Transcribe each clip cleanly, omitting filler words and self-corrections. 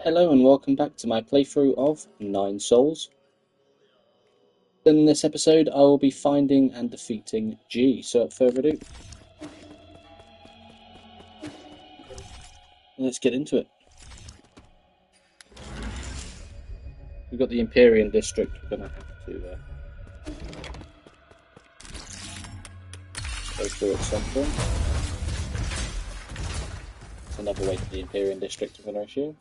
Hello and welcome back to my playthrough of Nine Souls. In this episode I will be finding and defeating G, so without further ado, let's get into it. We've got the Empyrean district we're going to have to go through at some point. It's another way to the Empyrean district I'm going to assume.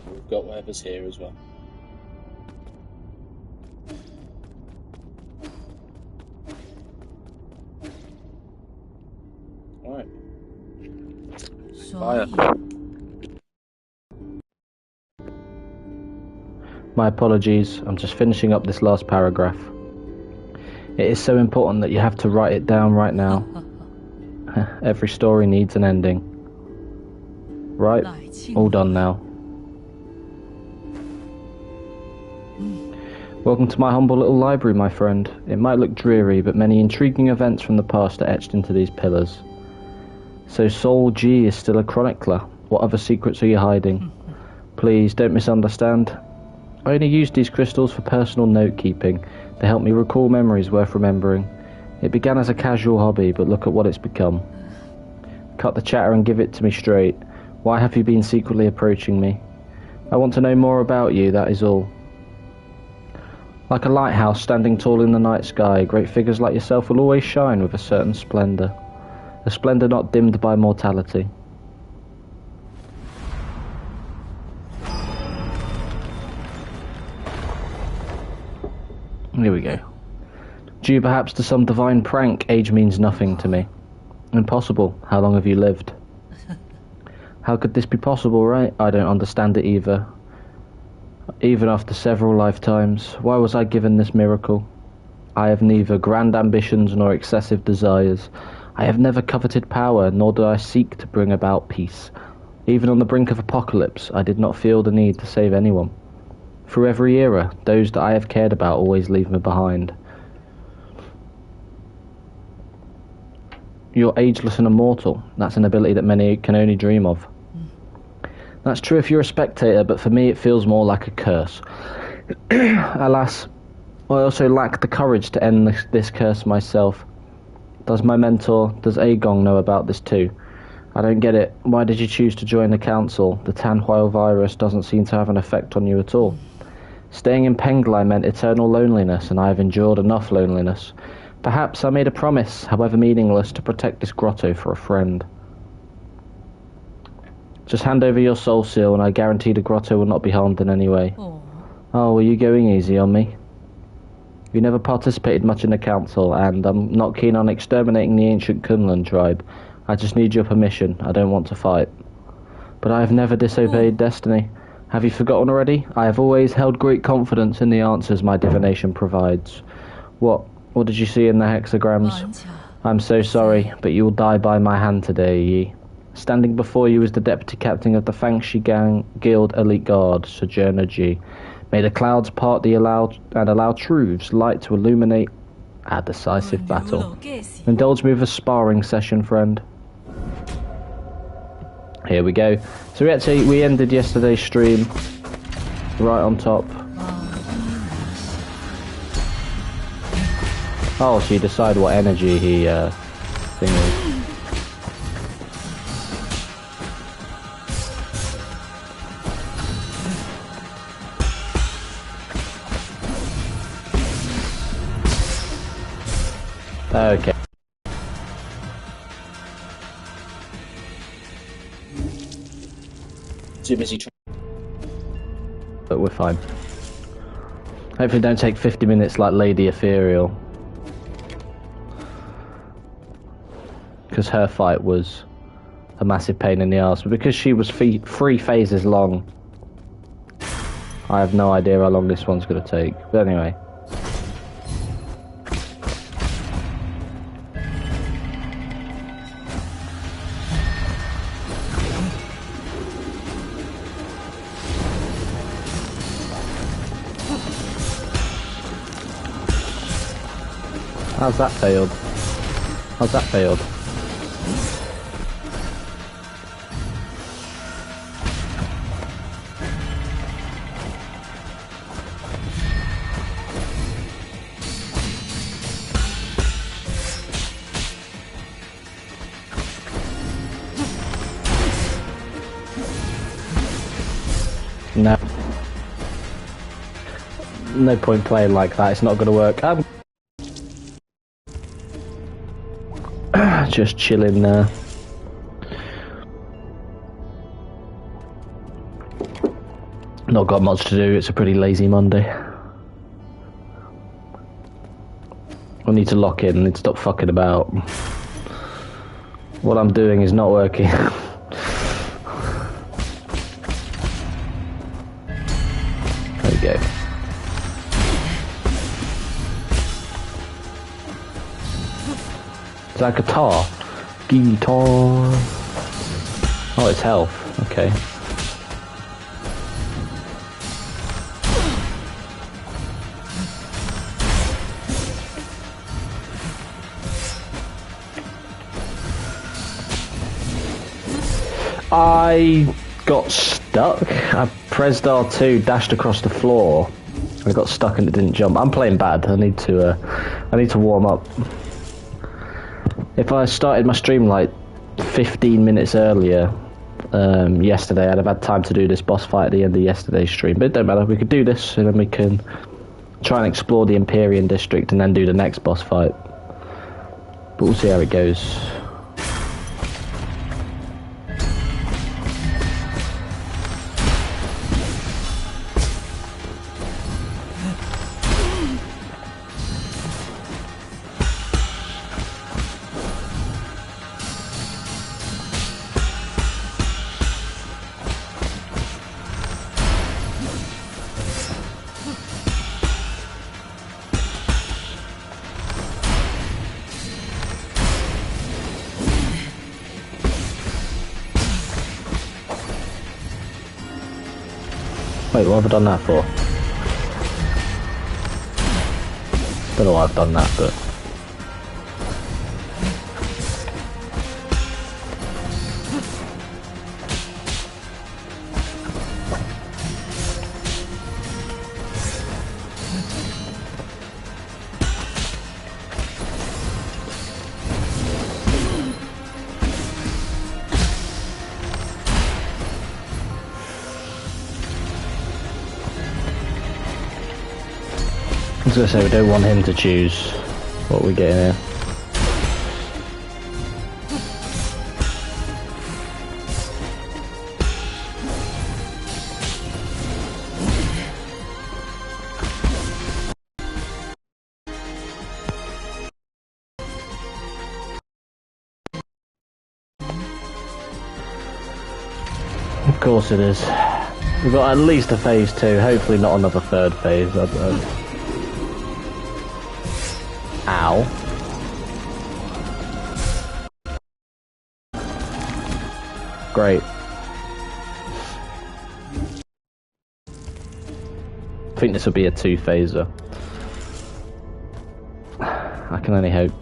We've got whatever's here as well. Alright. Fire. My apologies, I'm just finishing up this last paragraph. It is so important that you have to write it down right now. Every story needs an ending. Right, all done now. Welcome to my humble little library, my friend. It might look dreary, but many intriguing events from the past are etched into these pillars. So Soul G is still a chronicler. What other secrets are you hiding? Please, don't misunderstand. I only used these crystals for personal note-keeping. They help me recall memories worth remembering. It began as a casual hobby, but look at what it's become. Cut the chatter and give it to me straight. Why have you been secretly approaching me? I want to know more about you, that is all. Like a lighthouse standing tall in the night sky, great figures like yourself will always shine with a certain splendour. A splendour not dimmed by mortality. Here we go. Due perhaps to some divine prank, age means nothing to me. Impossible. How long have you lived? How could this be possible, right? I don't understand it either. Even after several lifetimes, why was I given this miracle? I have neither grand ambitions nor excessive desires. I have never coveted power, nor do I seek to bring about peace. Even on the brink of apocalypse, I did not feel the need to save anyone. Through every era, those that I have cared about always leave me behind. You're ageless and immortal. That's an ability that many can only dream of. That's true if you're a spectator, but for me it feels more like a curse. Alas, I also lack the courage to end this curse myself. Does my mentor, does Agong know about this too? I don't get it. Why did you choose to join the council? The Tanhuil virus doesn't seem to have an effect on you at all. Staying in Penglai meant eternal loneliness, and I have endured enough loneliness. Perhaps I made a promise, however meaningless, to protect this grotto for a friend. Just hand over your soul seal, and I guarantee the grotto will not be harmed in any way. Oh, were you going easy on me? You never participated much in the council, and I'm not keen on exterminating the ancient Kunlun tribe. I just need your permission. I don't want to fight. But I have never disobeyed destiny. Have you forgotten already? I have always held great confidence in the answers my divination provides. What did you see in the hexagrams? I'm so sorry, but you will die by my hand today, Yi. Standing before you is the deputy captain of the Fangshi Guild Elite Guard, Sojourner G. May the clouds part and allow truths light to illuminate our decisive battle. Indulge me with a sparring session, friend. Here we go. So we ended yesterday's stream right on top. Oh, so you decide what energy he thing is. Okay. Too busy trying. But we're fine. Hopefully don't take 50 minutes like Lady Ethereal. Because her fight was a massive pain in the arse. But because she was 3 phases long, I have no idea how long this one's going to take. But anyway. How's that failed? How's that failed? No. No point playing like that, it's not going to work. Just chilling there. Not got much to do, it's a pretty lazy Monday. I need to lock in, I need to stop fucking about. What I'm doing is not working. There we go. Is that guitar? Guitar. Oh, it's health. Okay. I got stuck. I pressed R2, dashed across the floor. I got stuck and it didn't jump. I'm playing bad. I need to warm up. If I started my stream like 15 minutes earlier yesterday, I'd have had time to do this boss fight at the end of yesterday's stream. But it don't matter. We could do this, and then we can try and explore the Empyrean district, and then do the next boss fight. But we'll see how it goes. Wait, what have I done that for? Don't know why I've done that, but... I was going to say, we don't want him to choose what we get in here. Of course it is. We've got at least a phase 2, hopefully not another third phase. Ow. Great. I think this will be a 2-phaser. I can only hope.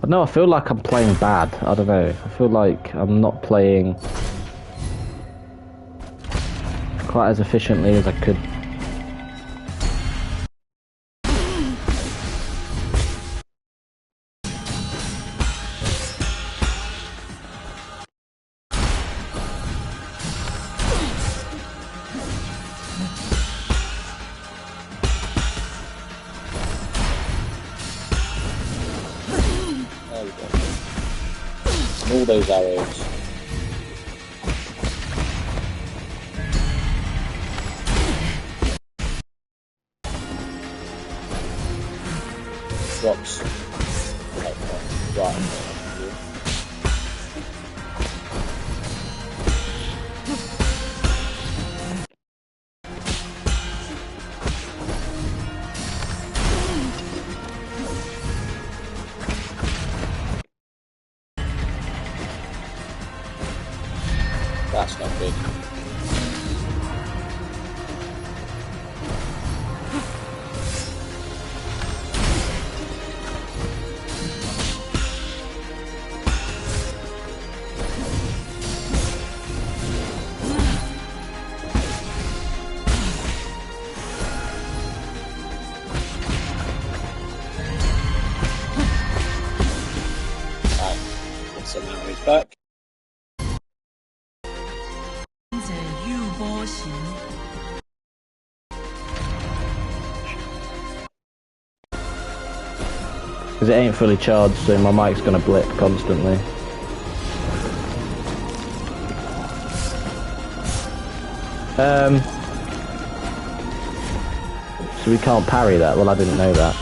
I know, I feel like I'm playing bad. I don't know. I feel like I'm not playing quite as efficiently as I could. There we go. And all those arrows. Drops. Right. That's not good. back. Because it ain't fully charged, so my mic's gonna blip constantly. So we can't parry that? Well, I didn't know that.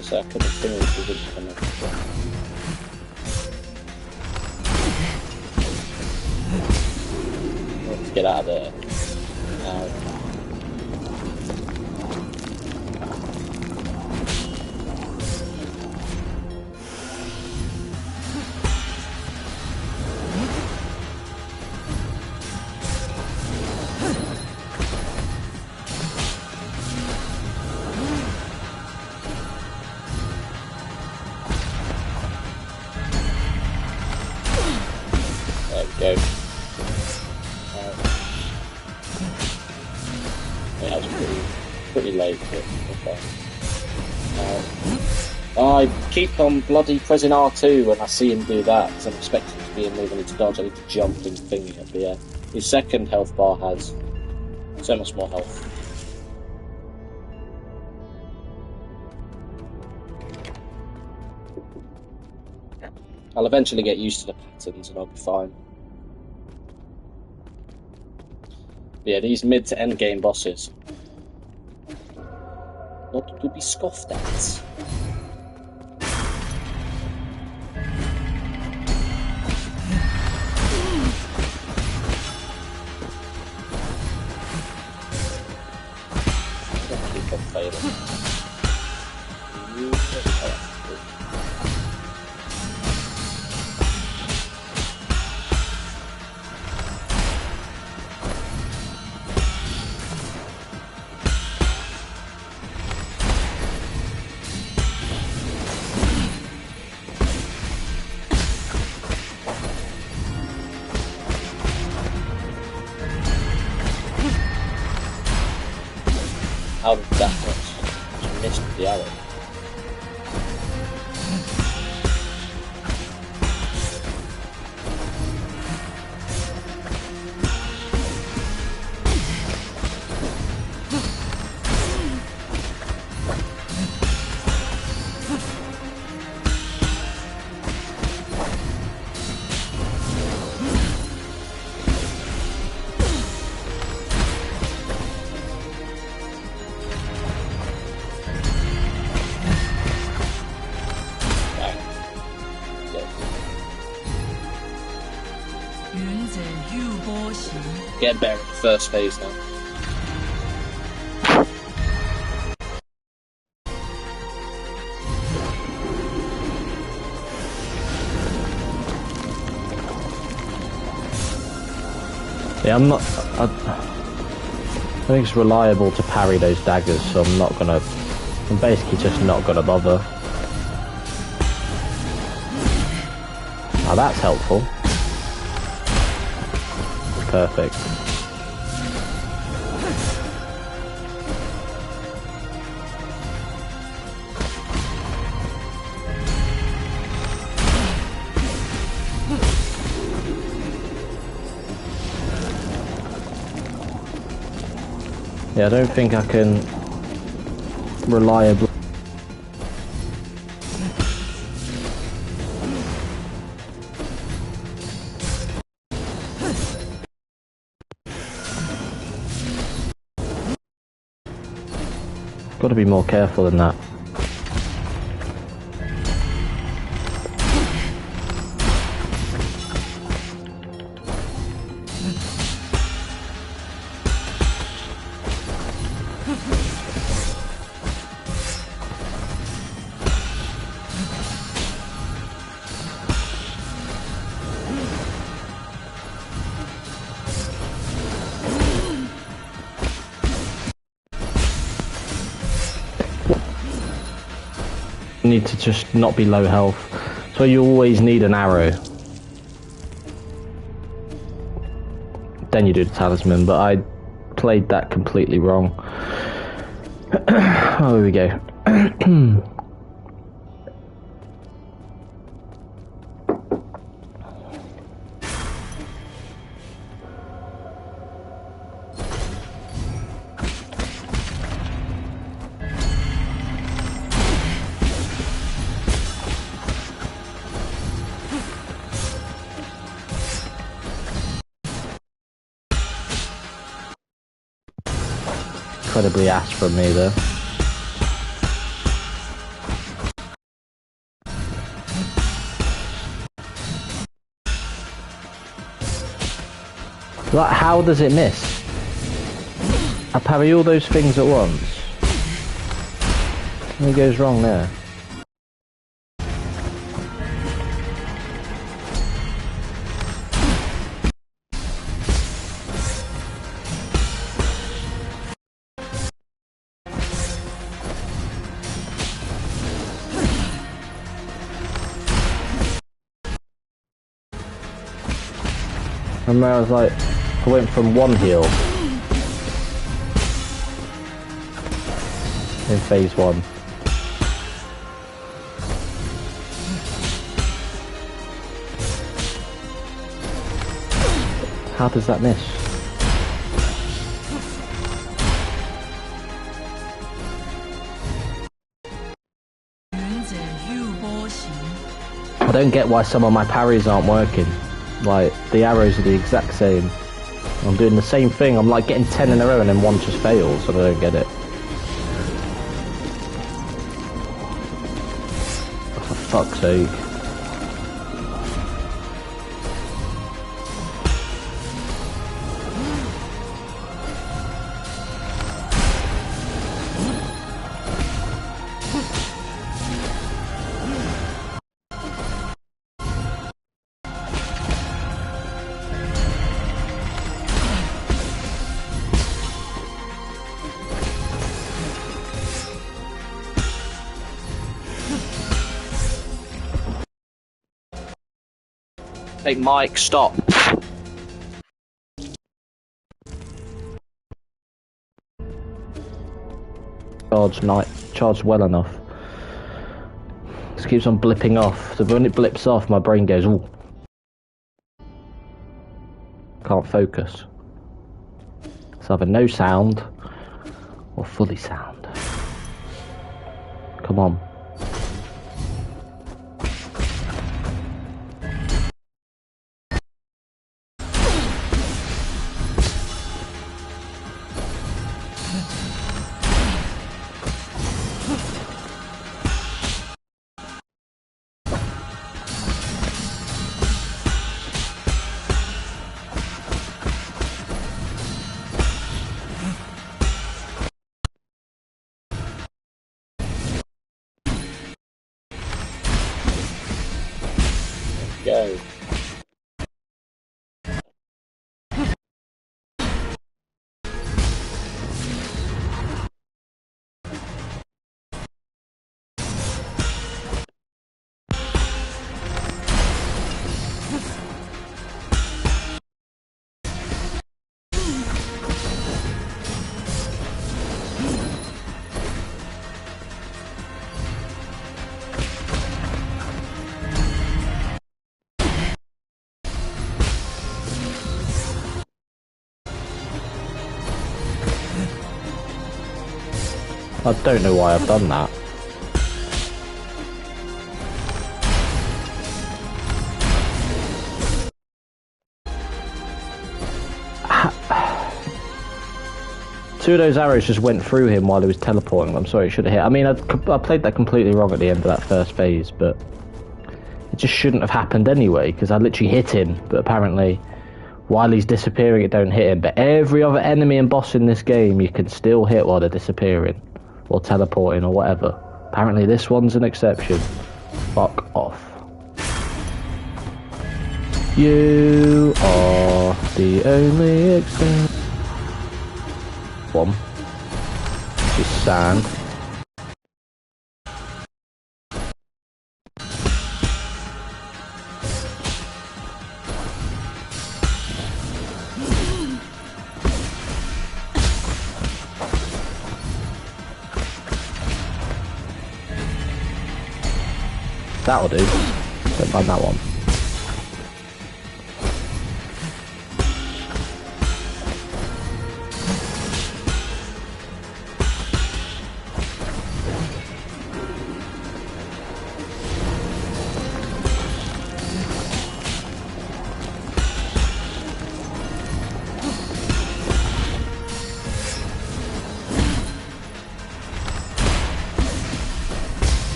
So I couldn't finish with it. Let's get out of there. Now. There we go. Yeah, that was pretty late, but okay. I keep on bloody pressing R2 when I see him do that, because I'm expecting to be moving to dodge. I need to jump and thingy it, but yeah. His second health bar has so much more health. I'll eventually get used to the patterns and I'll be fine. Yeah, these mid to end game bosses, not to be scoffed at. Keep on failing. How did that much miss the arrow? Get better at the first phase now. Yeah, I'm not. I think it's reliable to parry those daggers, so I'm not gonna. I'm basically just not gonna bother. Now that's helpful. Perfect. Yeah, I don't think I can reliably. Got to be more careful than that. You need to just not be low health. So you always need an arrow. Then you do the talisman, but I played that completely wrong. Oh, here we go. Incredibly ass from me there. Like, how does it miss? I parry all those things at once. What goes wrong there? I remember I was like, I went from one heal in phase 1. How does that miss? I don't get why some of my parries aren't working. Like, the arrows are the exact same. I'm doing the same thing. I'm like getting 10 in a row and then one just fails, and I don't get it. Oh, for fuck's sake. Hey, Mike, stop. Charged well enough. This keeps on blipping off. So when it blips off, my brain goes, ooh. Can't focus. It's either no sound or fully sound. Come on. Go. I don't know why I've done that. Two of those arrows just went through him while he was teleporting. I'm sorry, it should have hit. I mean, I played that completely wrong at the end of that first phase, but it just shouldn't have happened anyway, because I literally hit him, but apparently while he's disappearing it don't hit him. But every other enemy and boss in this game you can still hit while they're disappearing, or teleporting, or whatever. Apparently this one's an exception. Fuck off. You are the only exception. One. Just sand. That'll do. Don't mind that one.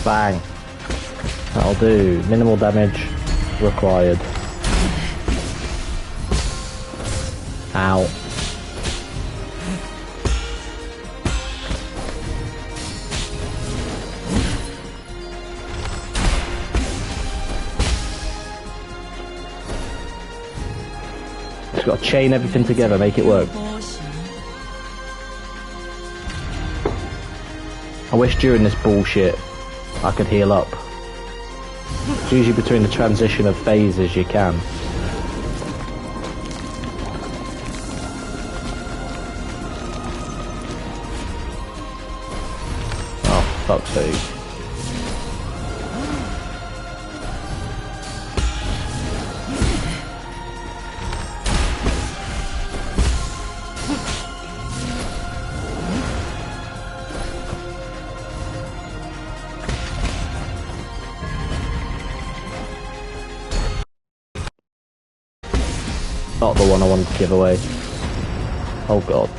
Bang. That'll do. Minimal damage required. Ow. Just got to chain everything together, make it work. I wish during this bullshit I could heal up. It's usually between the transition of phases you can. Oh, fuck's sake. Not the one I wanted to give away. Oh god.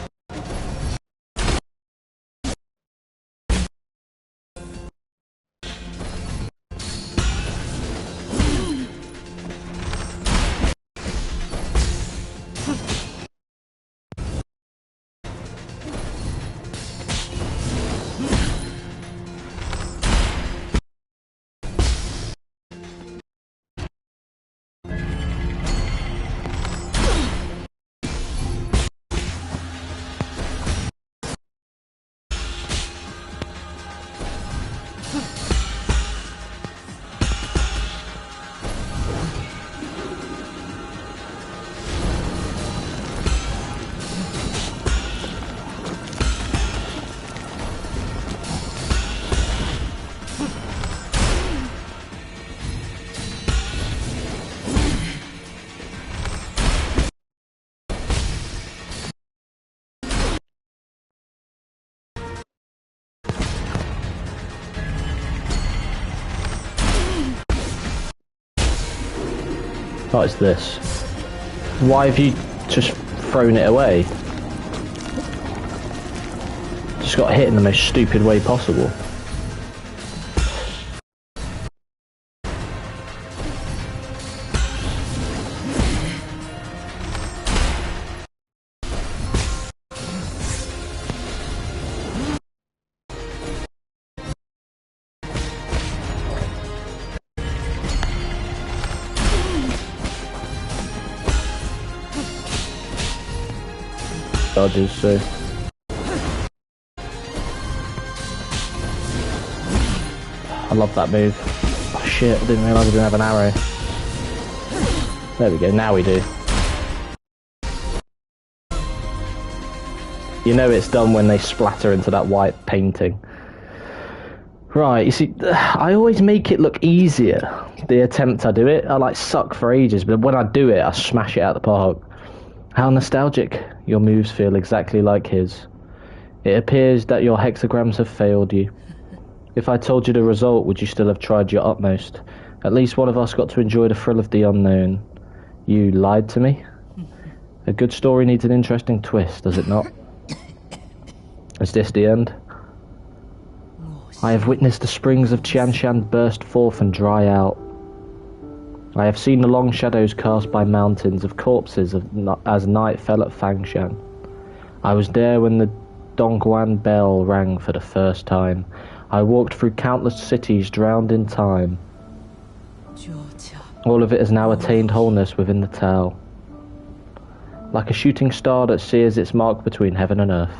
What is this? Why have you just thrown it away? Just got hit in the most stupid way possible. Dodges, so I love that move. Oh shit, I didn't realise I didn't have an arrow. There we go, now we do. You know it's done when they splatter into that white painting. Right, you see, I always make it look easier, the attempt I do it. I like suck for ages, but when I do it, I smash it out the park. How nostalgic. Your moves feel exactly like his. It appears that your hexagrams have failed you. If I told you the result, would you still have tried your utmost? At least one of us got to enjoy the thrill of the unknown. You lied to me? A good story needs an interesting twist, does it not? Is this the end? I have witnessed the springs of Tianshan burst forth and dry out. I have seen the long shadows cast by mountains of corpses as night fell at Fangshan. I was there when the Dongguan bell rang for the first time. I walked through countless cities drowned in time. All of it has now attained wholeness within the Tao. Like a shooting star that sears its mark between heaven and earth.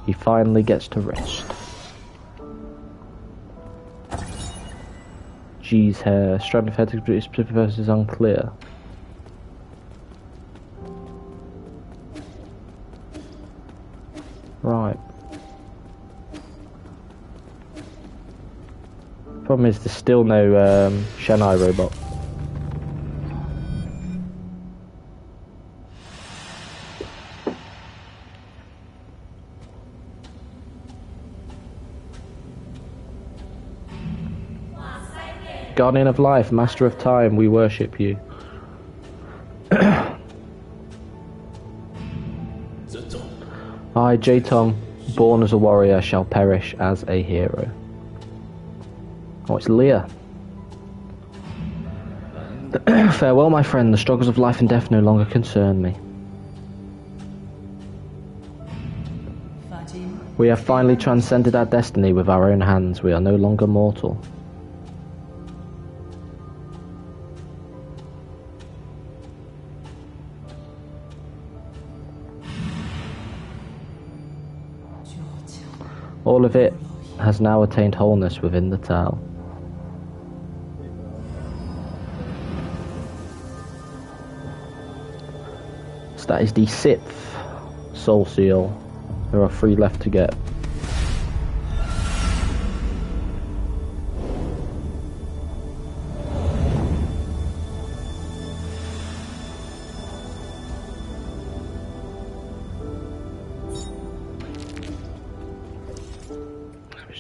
He finally gets to rest. G's hair. Strand of hair to produce specific versus is unclear. Right. Problem is, there's still no Shanghai robot. Guardian of life, master of time, we worship you. I, J-Tong, born as a warrior, shall perish as a hero. Oh, it's Leah. Farewell, my friend. The struggles of life and death no longer concern me. We have finally transcended our destiny with our own hands. We are no longer mortal. All of it has now attained wholeness within the Tao. So that is the 6th Soul Seal. There are 3 left to get.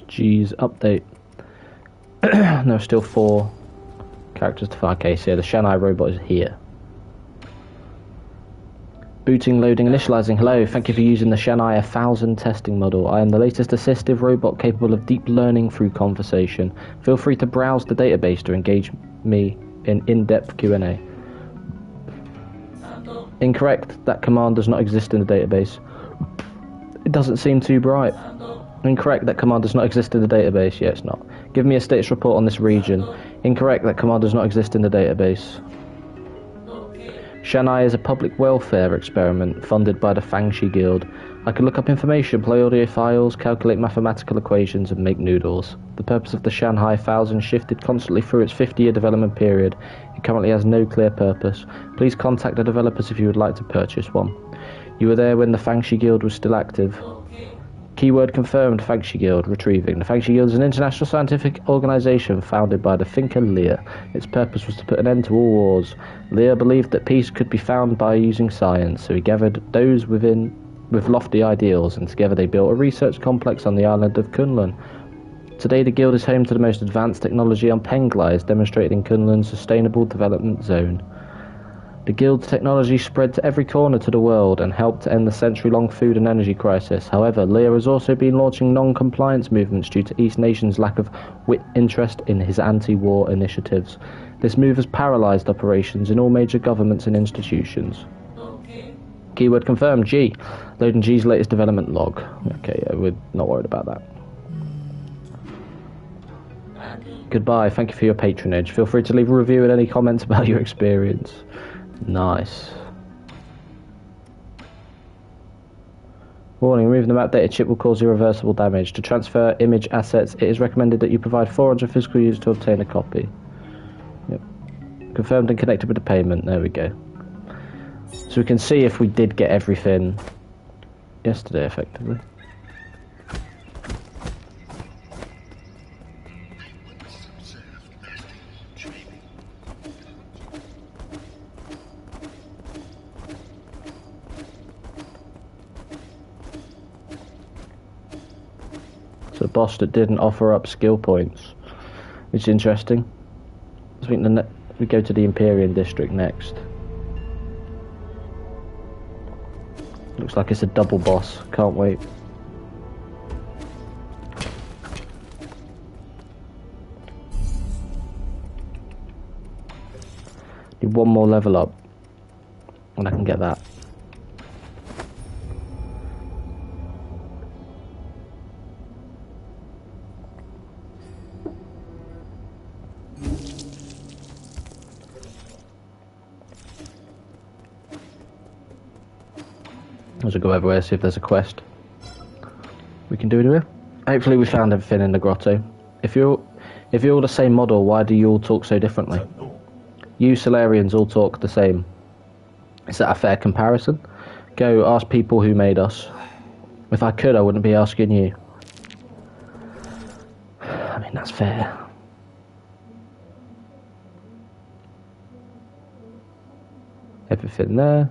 G's update. There are still 4 characters to find. Okay, so yeah, the Shanghai robot is here. Booting, loading, initializing. Hello, thank you for using the Shanghai 1000 testing model. I am the latest assistive robot capable of deep learning through conversation. Feel free to browse the database to engage me in in-depth Q&A. Incorrect, that command does not exist in the database. It doesn't seem too bright. Incorrect, that command does not exist in the database. Yeah, it's not. Give me a status report on this region. Incorrect, that command does not exist in the database. Shanghai is a public welfare experiment funded by the Fangshi Guild. I can look up information, play audio files, calculate mathematical equations, and make noodles. The purpose of the Shanghai 1000 shifted constantly through its 50-year development period. It currently has no clear purpose. Please contact the developers if you would like to purchase one. You were there when the Fangshi Guild was still active. Keyword confirmed, Fangshi Guild, retrieving. The Fangshi Guild is an international scientific organisation founded by the thinker Leah. Its purpose was to put an end to all wars. Leah believed that peace could be found by using science, so he gathered those with lofty ideals, and together they built a research complex on the island of Kunlun. Today the Guild is home to the most advanced technology on Penglai, as demonstrated in Kunlun's Sustainable Development Zone. The Guild's technology spread to every corner to the world and helped to end the century-long food and energy crisis. However, Leah has also been launching non-compliance movements due to East Nations' lack of interest in his anti-war initiatives. This move has paralysed operations in all major governments and institutions. Keyword confirmed, G. Loading G's latest development log. Okay, yeah, we're not worried about that. Goodbye, thank you for your patronage. Feel free to leave a review and any comments about your experience. Nice. Warning, removing the map data chip will cause irreversible damage. To transfer image assets, it is recommended that you provide 400 physical units to obtain a copy. Yep. Confirmed and connected with the payment. There we go. So we can see if we did get everything yesterday, effectively. So a boss that didn't offer up skill points, which is interesting. I think we go to the Empyrean district next. Looks like it's a double boss. Can't wait. Need one more level up, and I can get that. As we go everywhere, see if there's a quest we can do anywhere. Hopefully we found everything in the grotto. If you're all the same model, why do you all talk so differently? You Solarians all talk the same. Is that a fair comparison? Go ask people who made us. If I could, I wouldn't be asking you. I mean, that's fair. Everything there.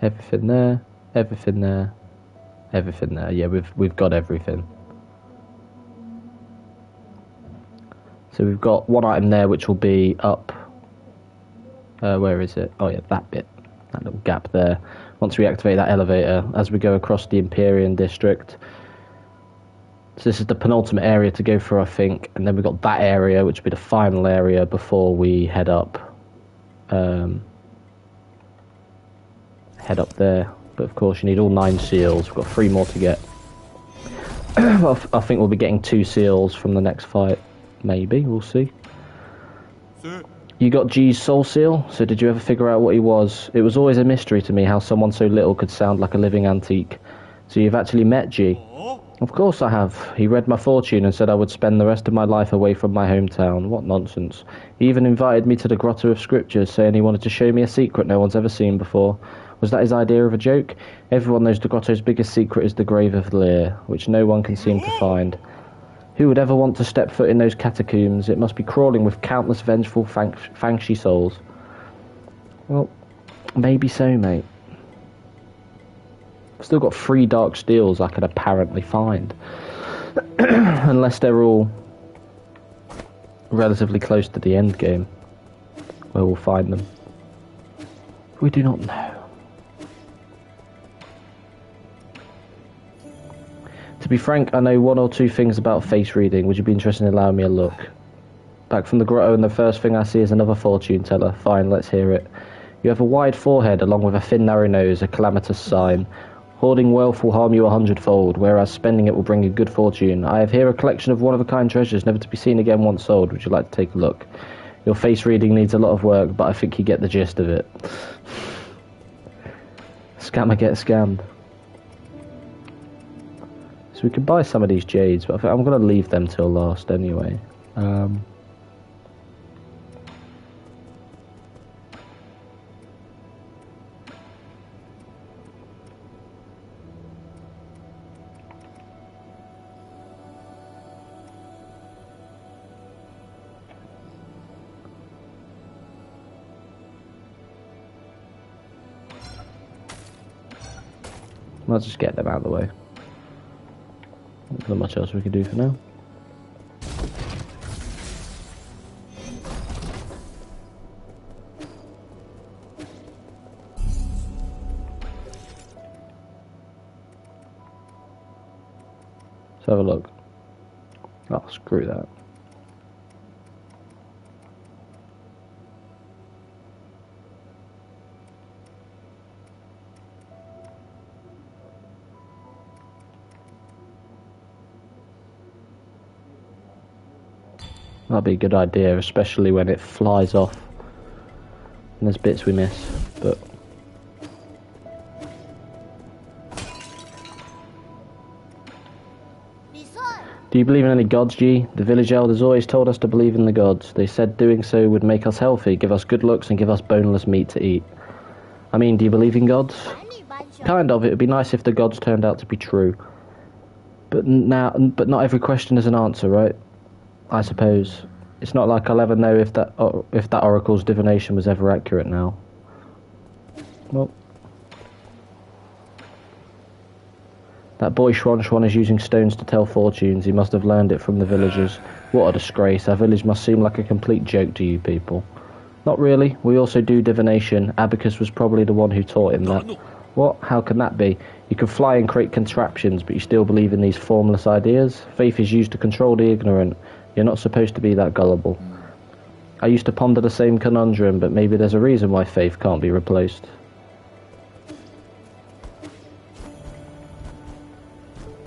Everything there. Everything there. Everything there. Yeah, we've got everything. So we've got one item there which will be up. Where is it? Oh yeah, that bit. That little gap there. Once we activate that elevator, as we go across the Empyrean district. So this is the penultimate area to go through, I think. And then we've got that area, which will be the final area before we head up. Head up there. But of course you need all 9 seals. We've got 3 more to get. I think we'll be getting 2 seals from the next fight. Maybe, we'll see. Sir. You got G's soul seal, so did you ever figure out what he was? It was always a mystery to me how someone so little could sound like a living antique. So you've actually met G? Oh. Of course I have. He read my fortune and said I would spend the rest of my life away from my hometown. What nonsense. He even invited me to the Grotto of Scriptures, saying he wanted to show me a secret no one's ever seen before. Was that his idea of a joke? Everyone knows the Grotto's biggest secret is the Grave of Lear, which no one can seem to find. Who would ever want to step foot in those catacombs? It must be crawling with countless vengeful Fangshi souls. Well, maybe so, mate. I've still got 3 dark steels I could apparently find. Unless they're all relatively close to the end game, where we'll find them. We do not know. To be frank, I know 1 or 2 things about face reading. Would you be interested in allowing me a look? Back from the grotto, and the first thing I see is another fortune teller. Fine, let's hear it. You have a wide forehead, along with a thin, narrow nose, a calamitous sign. Hoarding wealth will harm you 100-fold, whereas spending it will bring you good fortune. I have here a collection of one-of-a-kind treasures, never to be seen again once sold. Would you like to take a look? Your face reading needs a lot of work, but I think you get the gist of it. Scammer gets scammed. So we could buy some of these jades, but I think I'm going to leave them till last anyway. I'll just get them out of the way. There's not much else we can do for now. Let's have a look. Oh, screw that. That'd be a good idea, especially when it flies off. And there's bits we miss, but... Do you believe in any gods, G? The village elders always told us to believe in the gods. They said doing so would make us healthy, give us good looks, and give us boneless meat to eat. I mean, do you believe in gods? Kind of. It would be nice if the gods turned out to be true. But not every question is an answer, right? I suppose. It's not like I'll ever know if that oracle's divination was ever accurate now. Well, that boy Schwan is using stones to tell fortunes. He must have learned it from the villagers. What a disgrace. Our village must seem like a complete joke to you people. Not really. We also do divination. Abacus was probably the one who taught him that. What? How can that be? You can fly and create contraptions, but you still believe in these formless ideas? Faith is used to control the ignorant. You're not supposed to be that gullible. I used to ponder the same conundrum, but maybe there's a reason why faith can't be replaced.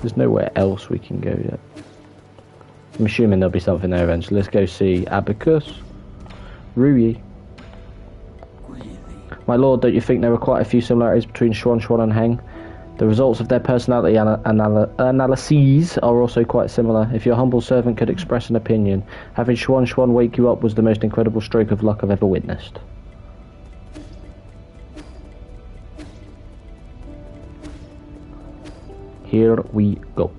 There's nowhere else we can go yet. I'm assuming there'll be something there eventually. Let's go see Abacus. Rui. My lord, don't you think there are quite a few similarities between Schwan and Heng? The results of their personality analyses are also quite similar. If your humble servant could express an opinion, having Schwan wake you up was the most incredible stroke of luck I've ever witnessed. Here we go.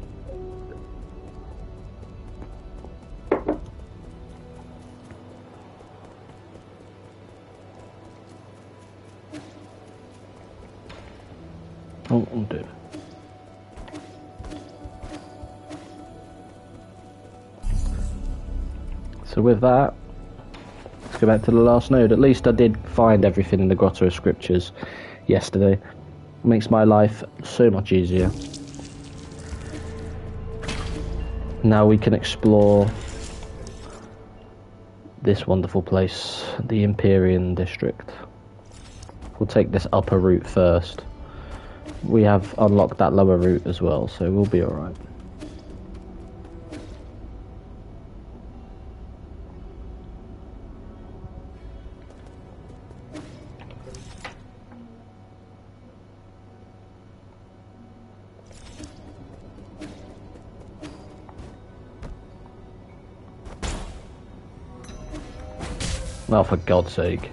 So with that, let's go back to the last node. At least I did find everything in the Grotto of Scriptures yesterday. It makes my life so much easier. Now we can explore this wonderful place, the Empyrean District. We'll take this upper route first. We have unlocked that lower route as well, so we'll be alright. Oh, for God's sake.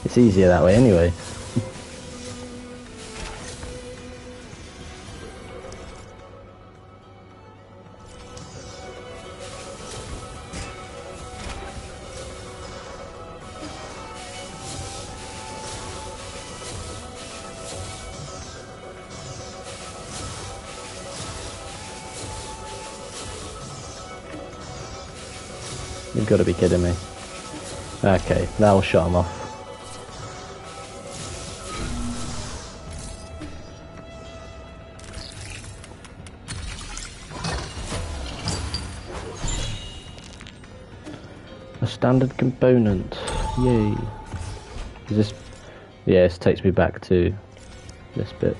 It's easier that way anyway. You've got to be kidding me. Okay, that'll shut him off. A standard component. Yay. Is this... Yeah, this takes me back to this bit.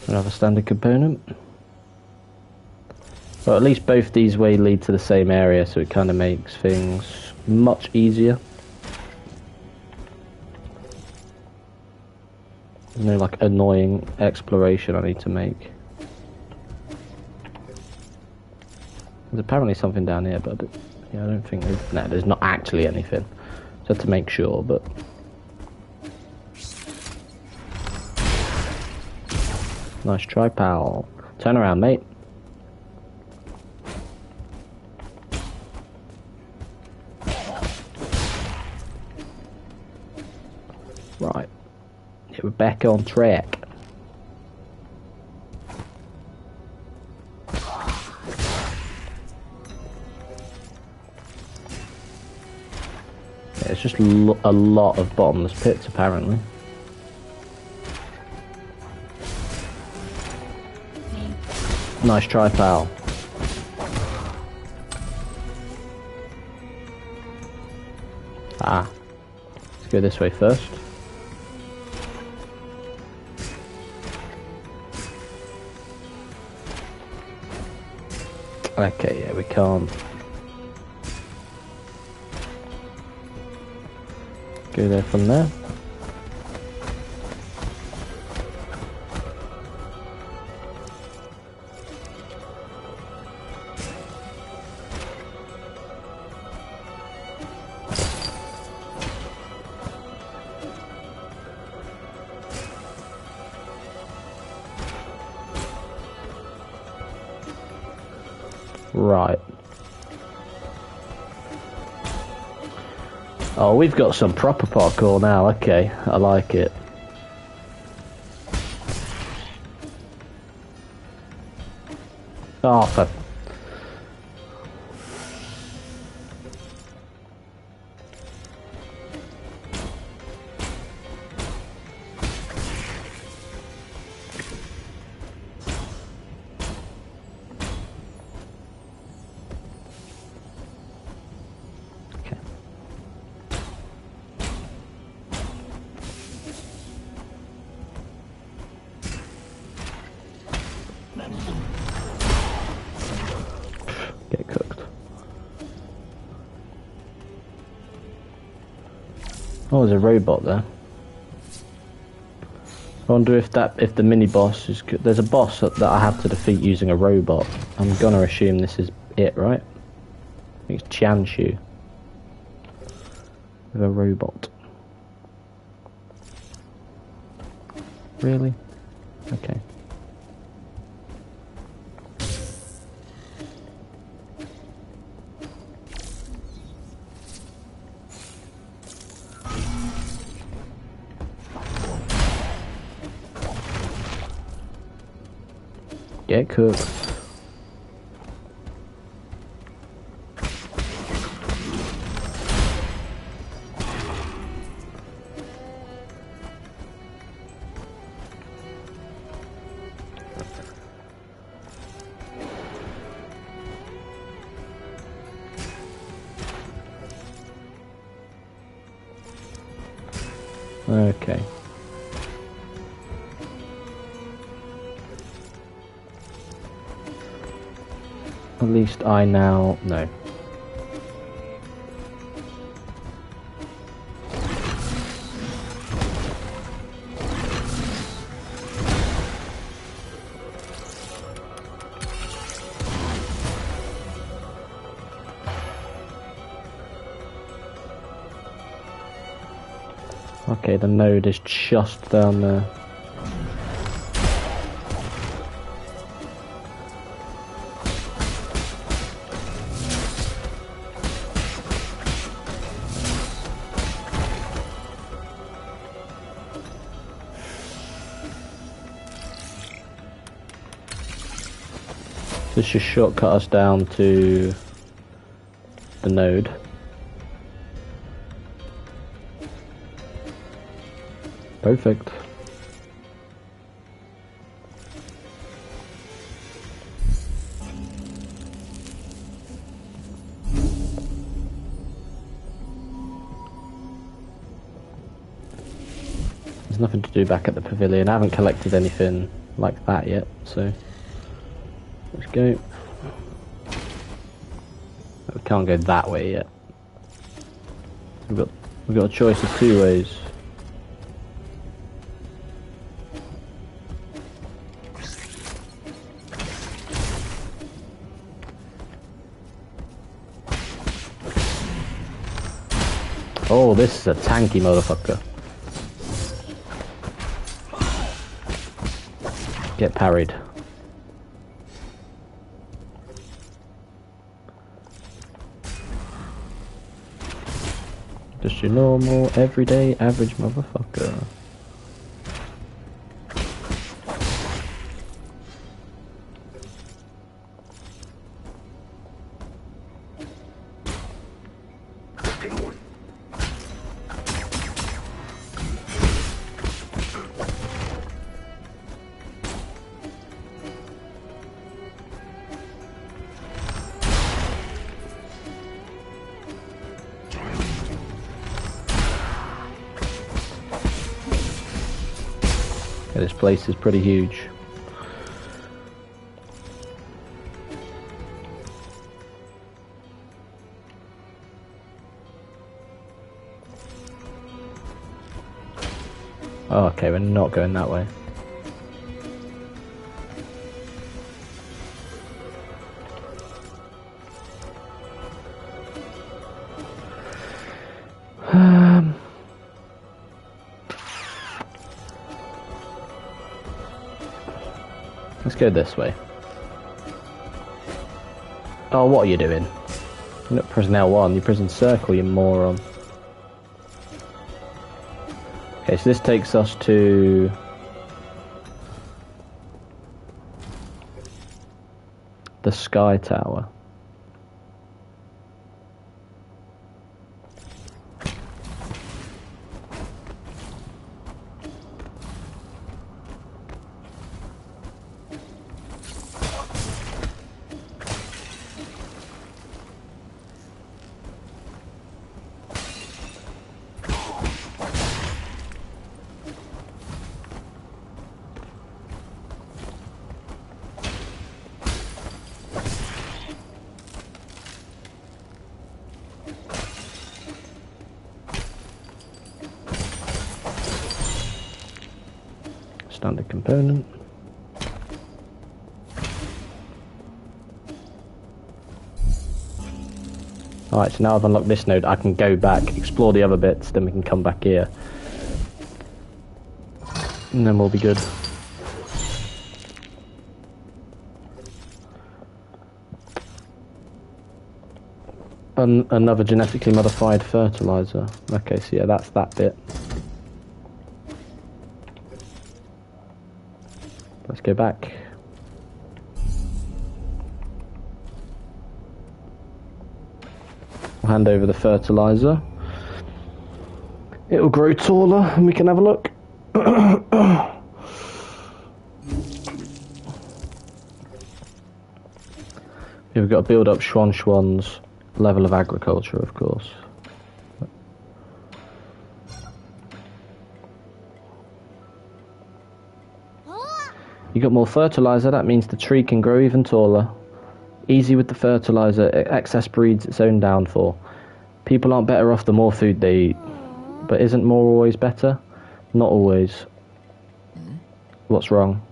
Another standard component. Well, at least both these way lead to the same area, so it kind of makes things much easier. There's no like annoying exploration I need to make. There's apparently something down here, but yeah, I don't think there's... No, there's not actually anything. Just to make sure, but... Nice try, pal. Turn around, mate. Right. Yeah, we're back on track. Yeah, it's just a lot of bottomless pits, apparently. Nice try, pal. Ah. Let's go this way first. Okay, yeah, we can't go there from there. Right. Oh, we've got some proper parkour now. Okay, I like it. Oh, for... Oh, there's a robot there. I wonder if the mini boss is good. There's a boss that I have to defeat using a robot. I'm gonna assume this is it, right? I think it's Qianshu with a robot. Really? Okay. Get cooked. Okay. At least I now know. Okay, the node is just down there. This should shortcut us down to the node. Perfect. There's nothing to do back at the pavilion. I haven't collected anything like that yet, so let's go. We can't go that way yet. We've got a choice of two ways. Oh, this is a tanky motherfucker. Get parried. Just your normal, everyday, average motherfucker. This place is pretty huge. Oh, okay, we're not going that way. Let's go this way. Oh, what are you doing? You're not prison L1, you're prison circle, you moron. Okay, so this takes us to the Sky Tower. Standard component. Alright, so now I've unlocked this node, I can go back, explore the other bits, then we can come back here. And then we'll be good. Another genetically modified fertilizer. Okay, so yeah, that's that bit. Let's go back. We'll hand over the fertilizer. It'll grow taller and we can have a look. We've got to build up Schwan's level of agriculture, of course. You got more fertilizer, that means the tree can grow even taller. Easy with the fertilizer, excess breeds its own downfall. People aren't better off the more food they eat. But isn't more always better? Not always. What's wrong?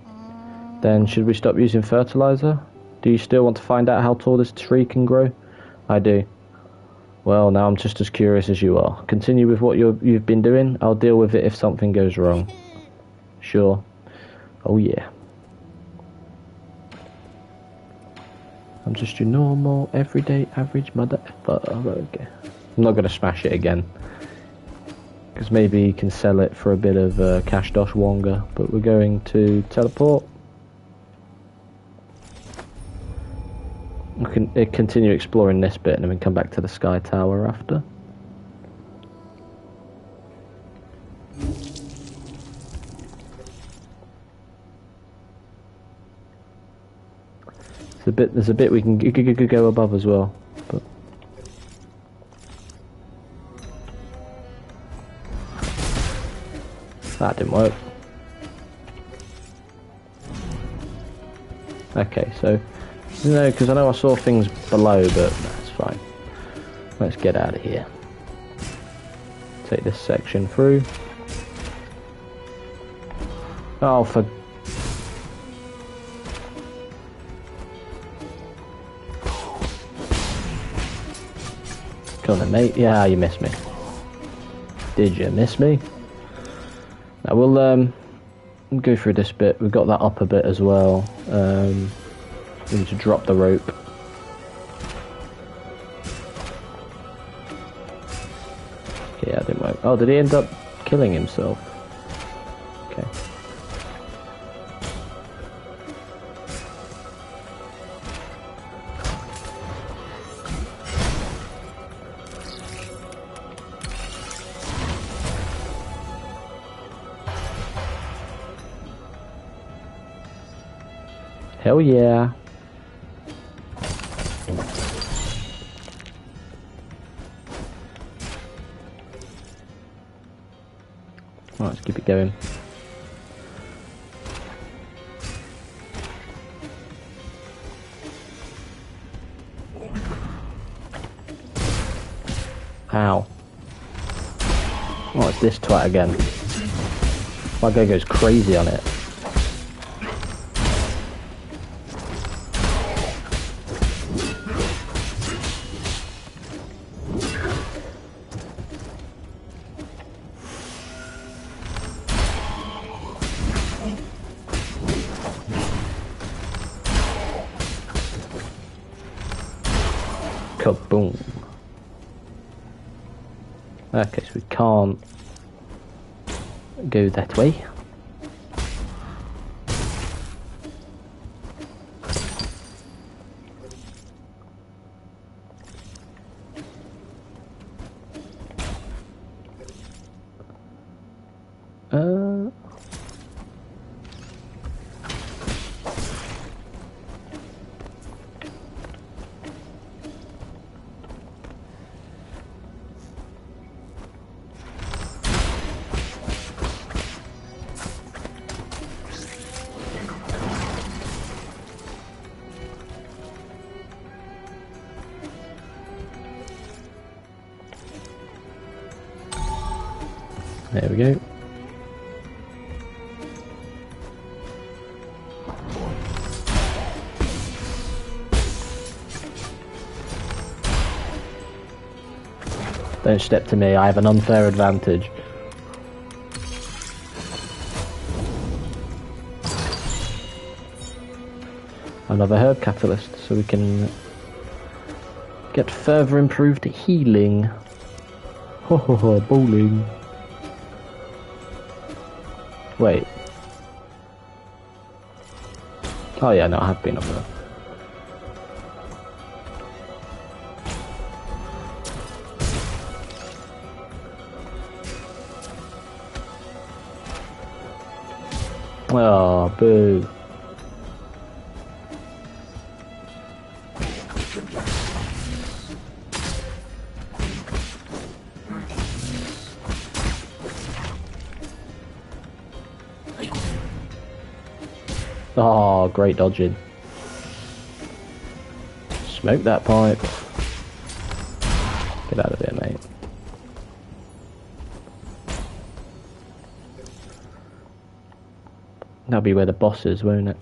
Then should we stop using fertilizer? Do you still want to find out how tall this tree can grow? I do. Well, now I'm just as curious as you are. Continue with what you've been doing. I'll deal with it if something goes wrong. Sure. Oh yeah. I'm just your normal, everyday, average mother effer. Okay. I'm not going to smash it again. Because maybe you can sell it for a bit of cash dosh wonga. But we're going to teleport. We can continue exploring this bit and then we can come back to the Sky Tower after. There's a bit we can go above as well, but that didn't work. Okay, so no, because I know I saw things below, but that's fine. Let's get out of here. Take this section through. Oh, for come on, mate. Yeah, you missed me. Did you miss me? Now we'll go through this bit. We've got that upper bit as well. We need to drop the rope. Okay, yeah, didn't work. Oh, did he end up killing himself? Okay. Hell yeah. Right, let's keep it going. Ow. Oh, it's this twat again. My guy goes crazy on it. Kaboom. Okay, so we can't go that way. There we go. Don't step to me, I have an unfair advantage. Another herb catalyst, so we can get further improved healing. Ho ho ho, bowling. Wait. Oh yeah, no, I have been up there. Oh, boo. Oh, great dodging. Smoke that pipe. Get out of here, mate. That'll be where the boss is, won't it?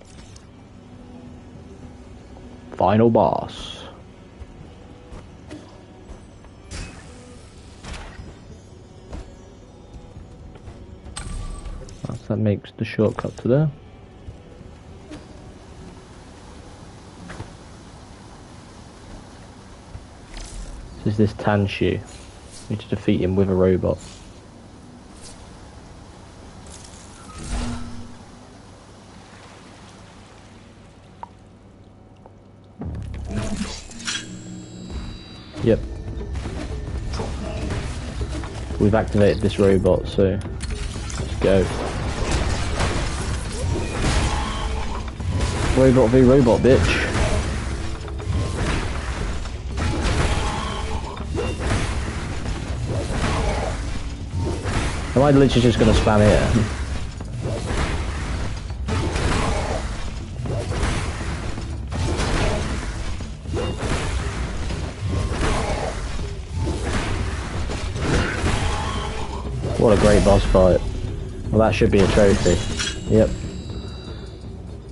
Final boss. That makes the shortcut to there. This is this Tanshu. Need to defeat him with a robot. Yep. We've activated this robot, so let's go. Robot v robot, bitch. Am I literally just gonna spam it? What a great boss fight. Well, that should be a trophy. Yep.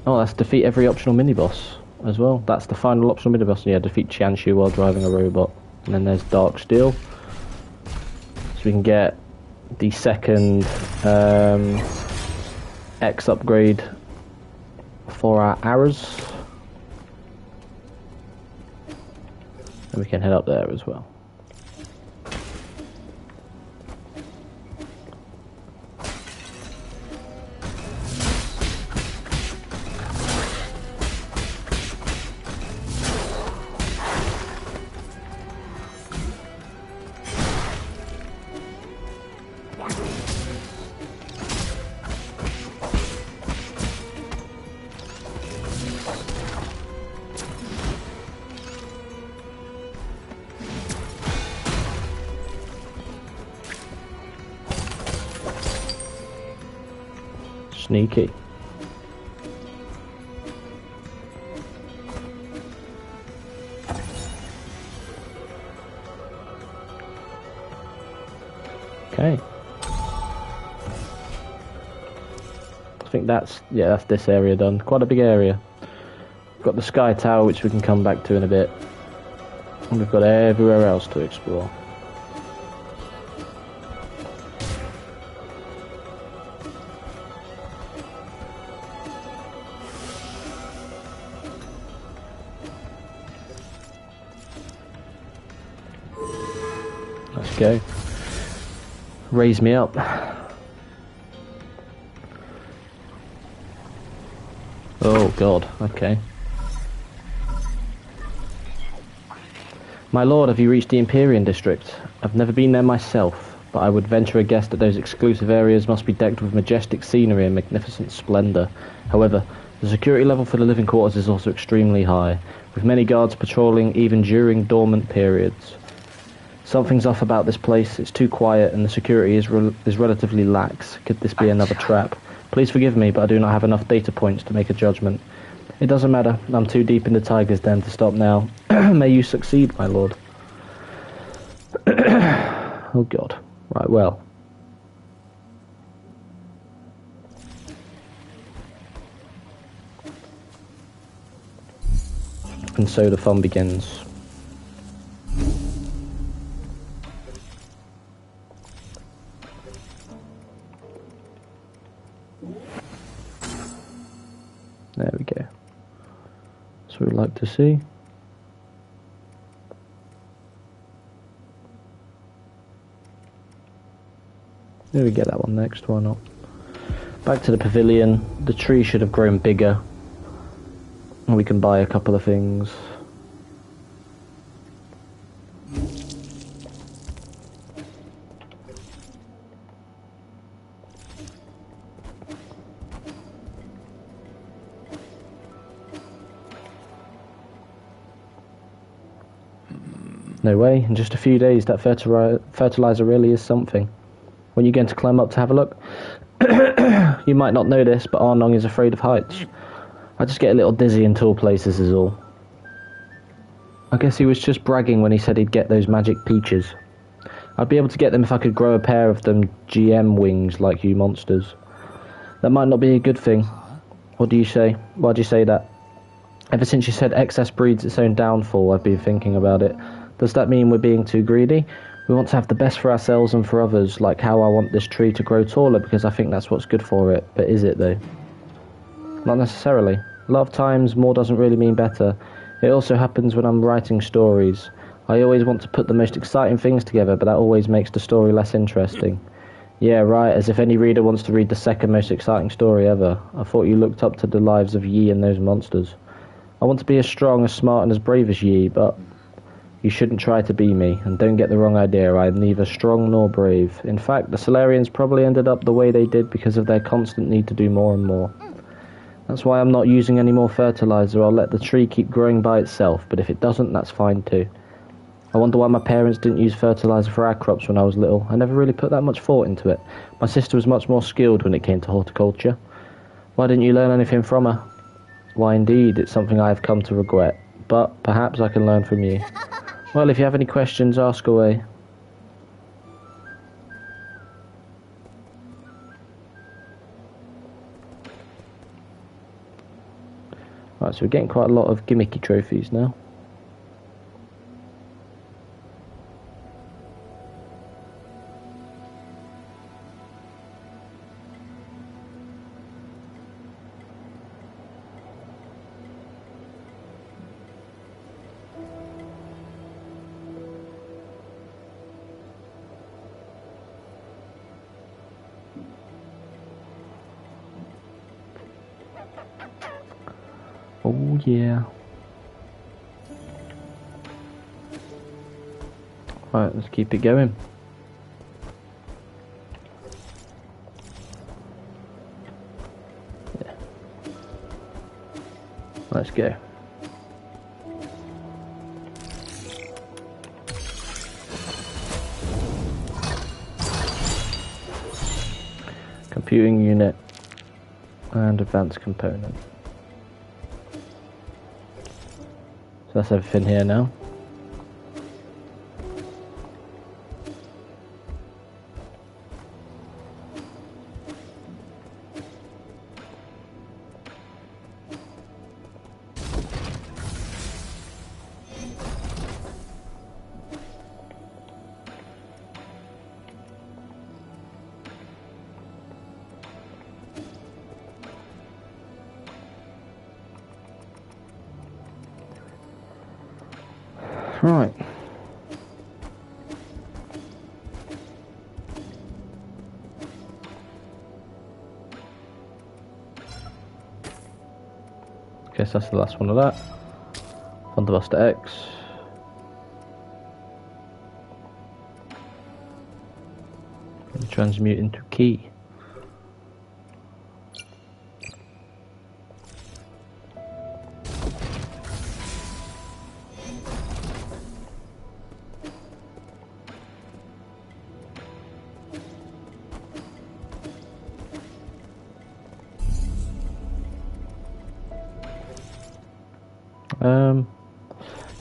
Oh, that's defeat every optional mini-boss as well. That's the final optional mini-boss. Yeah, defeat Qianshu while driving a robot. And then there's Dark Steel. So we can get the second X upgrade for our arrows. And we can head up there as well. Sneaky. Okay. I think that's this area done. Quite a big area. We've got the Sky Tower, which we can come back to in a bit. And we've got everywhere else to explore. Let's go. Raise me up. Oh god, okay. My lord, have you reached the Empyrean district? I've never been there myself, but I would venture a guess that those exclusive areas must be decked with majestic scenery and magnificent splendour. However, the security level for the living quarters is also extremely high, with many guards patrolling even during dormant periods. Something's off about this place. It's too quiet and the security is relatively lax. Could this be another trap? Please forgive me, but I do not have enough data points to make a judgment. It doesn't matter. I'm too deep in the tiger's den to stop now. May you succeed, my lord. Oh god. Right, well. And so the fun begins. There we go. That's what we'd like to see. There we get that one next, why not? Back to the pavilion. The tree should have grown bigger. And we can buy a couple of things. No way, in just a few days that fertilizer really is something. When you're going to climb up to have a look, you might not know this, but Arnong is afraid of heights. I just get a little dizzy in tall places is all. I guess he was just bragging when he said he'd get those magic peaches. I'd be able to get them if I could grow a pair of them GM wings like you monsters. That might not be a good thing. What do you say? Why'd you say that? Ever since you said excess breeds its own downfall, I've been thinking about it. Does that mean we're being too greedy? We want to have the best for ourselves and for others, like how I want this tree to grow taller because I think that's what's good for it. But is it though? Not necessarily. A lot of times more doesn't really mean better. It also happens when I'm writing stories. I always want to put the most exciting things together, but that always makes the story less interesting. Yeah, right, as if any reader wants to read the second most exciting story ever. I thought you looked up to the lives of Yi and those monsters. I want to be as strong, as smart, and as brave as Yi, but you shouldn't try to be me, and don't get the wrong idea, I am neither strong nor brave. In fact, the Solarians probably ended up the way they did because of their constant need to do more and more. That's why I'm not using any more fertilizer. I'll let the tree keep growing by itself, but if it doesn't, that's fine too. I wonder why my parents didn't use fertilizer for our crops when I was little. I never really put that much thought into it. My sister was much more skilled when it came to horticulture. Why didn't you learn anything from her? Why indeed, it's something I have come to regret. But perhaps I can learn from you. Well, if you have any questions, ask away. Right, so we're getting quite a lot of gimmicky trophies now. Oh yeah. Right, let's keep it going. Yeah. Let's go. Computing unit and advanced component. So that's everything here now. Right. Guess that's the last one of that. Thunderbuster X. And transmute into key.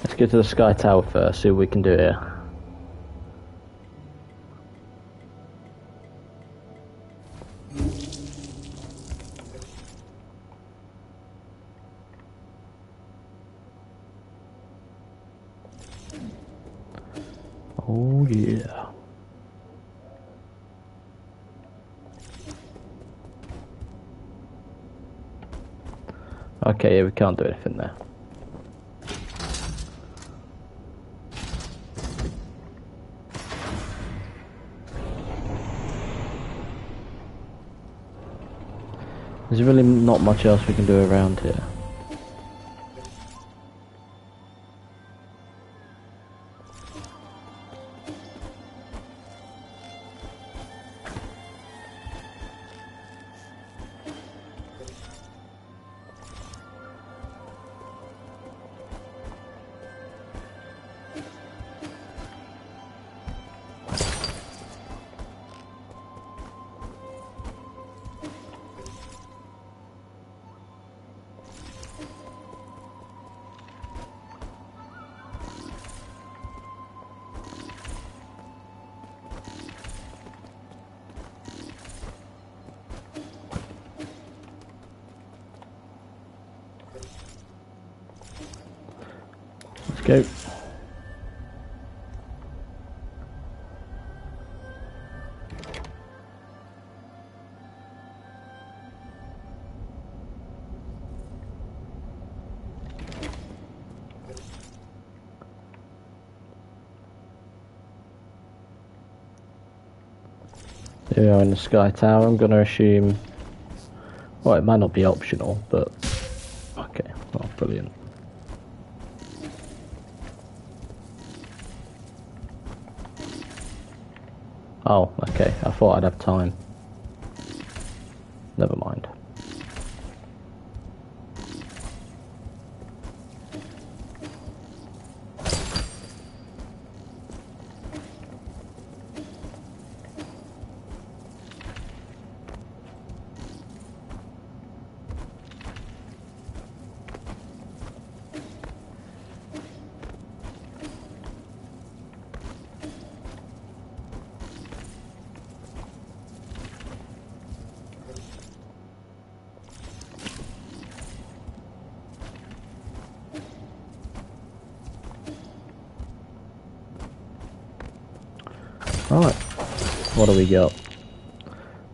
Let's go to the Sky Tower first, see what we can do here. Oh yeah. Okay, yeah, we can't do anything there. There's really not much else we can do around here. Let's go. Here we are in the Sky Tower. I'm going to assume... Well, it might not be optional, but... Okay, well, brilliant. Oh, okay. I thought I'd have time. Never mind. Right, what do we got?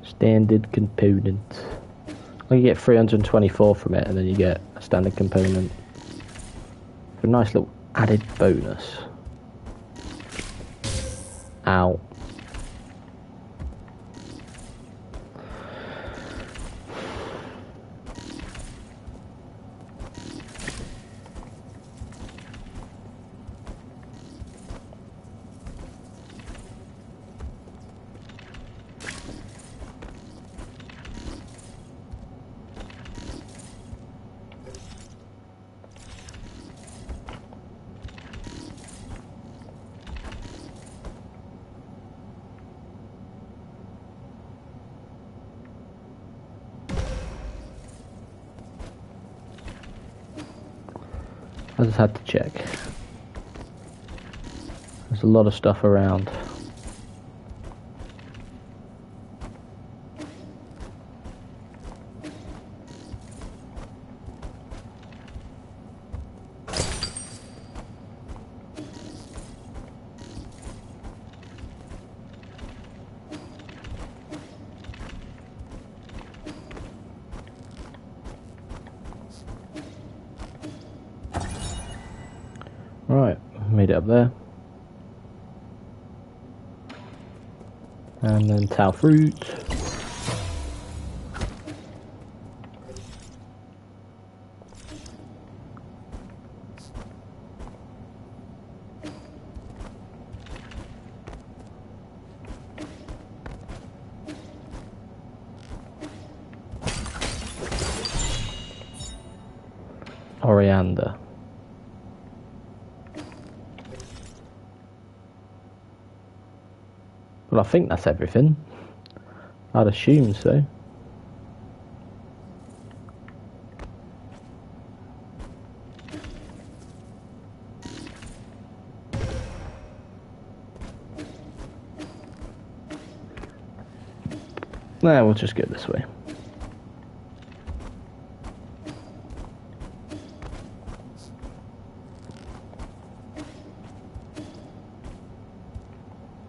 Standard component. Well, you get 324 from it, and then you get a standard component. For a nice little added bonus. Ow. I just had to check. There's a lot of stuff around. Right, made it up there. And then Tau fruit. Coriander. Well, I think that's everything. I'd assume so. Nah, we'll just go this way.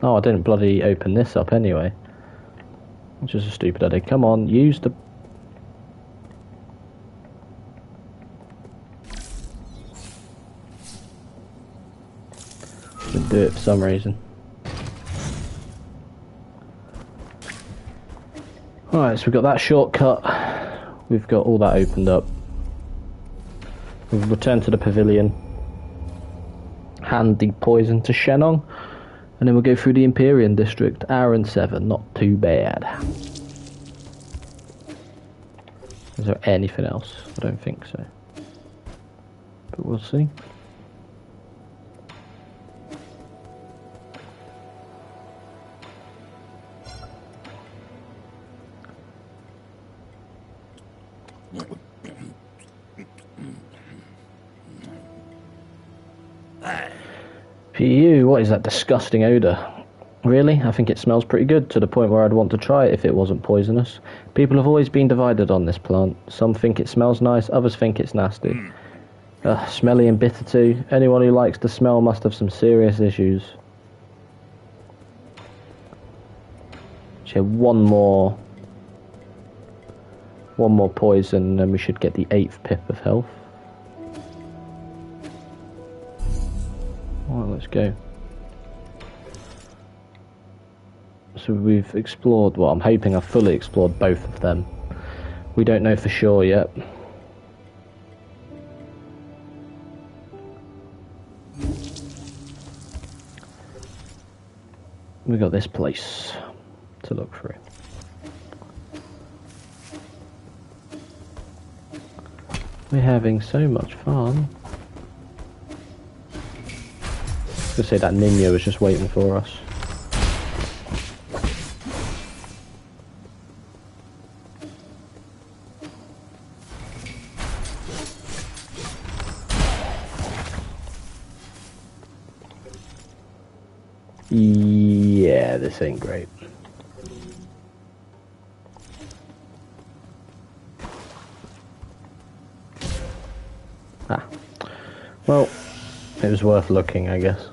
Oh, I didn't bloody open this up anyway. Which is a stupid idea. Come on, use the... didn't do it for some reason. Alright, so we've got that shortcut. We've got all that opened up. We've returned to the pavilion. Hand the poison to Shenong. And then we'll go through the Empyrean district. Hour and 7, not too bad. Is there anything else? I don't think so. But we'll see. PU, what is that disgusting odour? Really? I think it smells pretty good, to the point where I'd want to try it if it wasn't poisonous. People have always been divided on this plant. Some think it smells nice, others think it's nasty. Smelly and bitter too. Anyone who likes the smell must have some serious issues. So one more poison, and then we should get the 8th pip of health. Alright, let's go. So we've explored, well, I'm hoping I've fully explored both of them. We don't know for sure yet. We got this place to look through. We're having so much fun. I was gonna say that Ninja was just waiting for us. Yeah, this ain't great. Well, it was worth looking, I guess.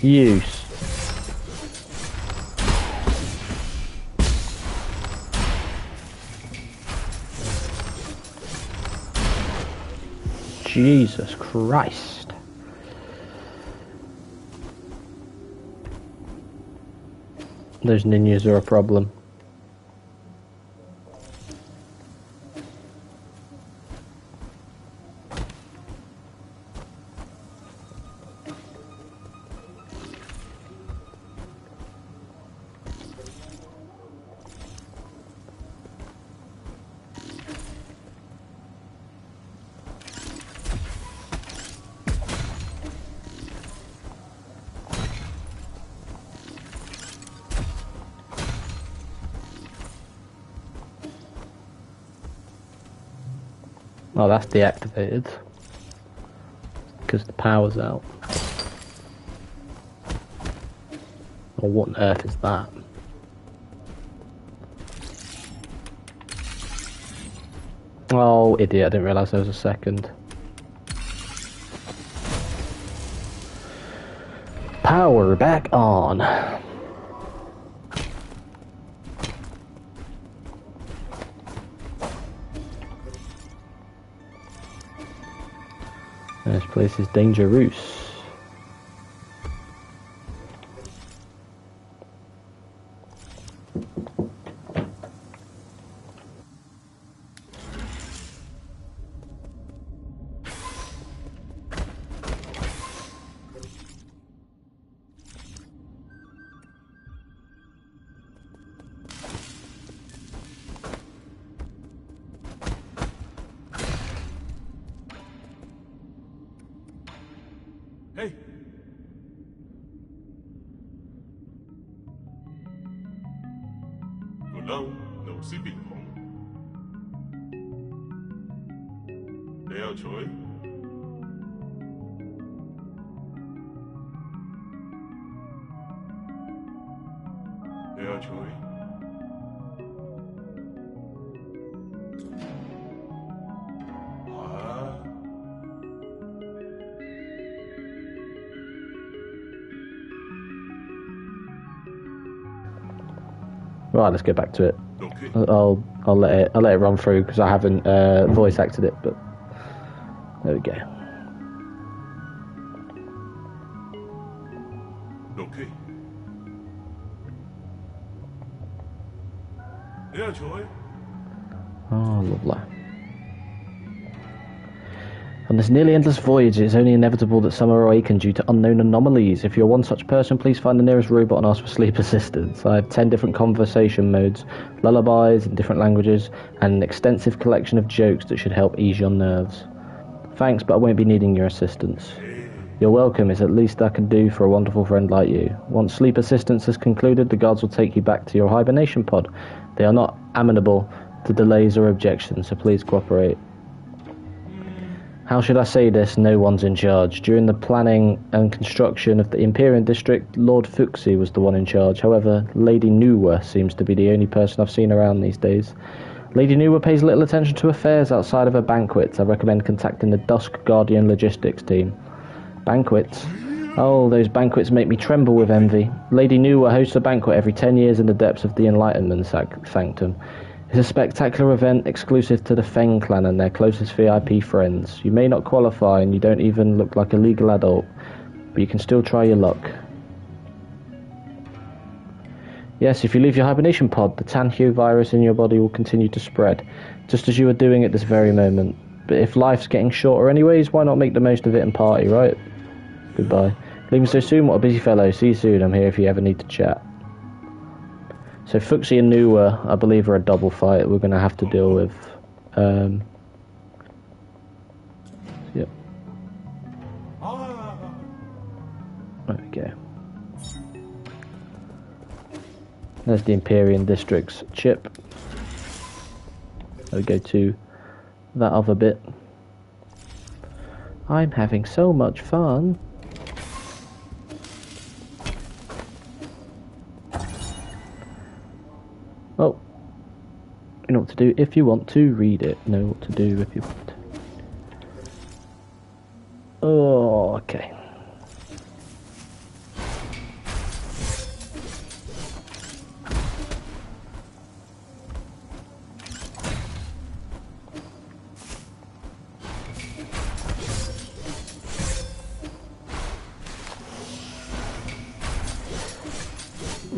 Use. Jesus Christ. Those ninjas are a problem. Oh, that's deactivated because the power's out. Oh, what on earth is that? Oh, idiot, I didn't realise there was a second. Power back on. This place is dangerous. Hey! Còn đâu, nấu xí bình hồng. Đeo chuối. Đeo chuối. Right, let's go back to it. Okay. I'll let it run through because I haven't voice acted it, but there we go. Okay. Yeah, Joy. Oh, lovely. On this nearly endless voyage, it is only inevitable that some are awakened due to unknown anomalies. If you're one such person, please find the nearest robot and ask for sleep assistance. I have 10 different conversation modes, lullabies in different languages, and an extensive collection of jokes that should help ease your nerves. Thanks, but I won't be needing your assistance. You're welcome, it's the least I can do for a wonderful friend like you. Once sleep assistance is concluded, the guards will take you back to your hibernation pod. They are not amenable to delays or objections, so please cooperate. How should I say this? No one's in charge. During the planning and construction of the Imperial District, Lord Fuxi was the one in charge. However, Lady Nuwa seems to be the only person I've seen around these days. Lady Nuwa pays little attention to affairs outside of her banquets. I recommend contacting the Dusk Guardian Logistics team. Banquets? Oh, those banquets make me tremble with envy. Lady Nuwa hosts a banquet every 10 years in the depths of the Enlightenment Sanctum. It's a spectacular event exclusive to the Feng clan and their closest VIP friends. You may not qualify and you don't even look like a legal adult, but you can still try your luck. Yes, if you leave your hibernation pod, the Tanhue virus in your body will continue to spread, just as you are doing at this very moment. But if life's getting shorter anyways, why not make the most of it and party, right? Goodbye. Leaving so soon? What a busy fellow. See you soon. I'm here if you ever need to chat. So Fuxi and Nuwa, I believe, are a double fight we're going to have to deal with. Yep. There we go. There's the Imperial District's chip. We go to that other bit. I'm having so much fun. Oh, you know what to do if you want to read it. Know what to do if you want to. Oh, okay.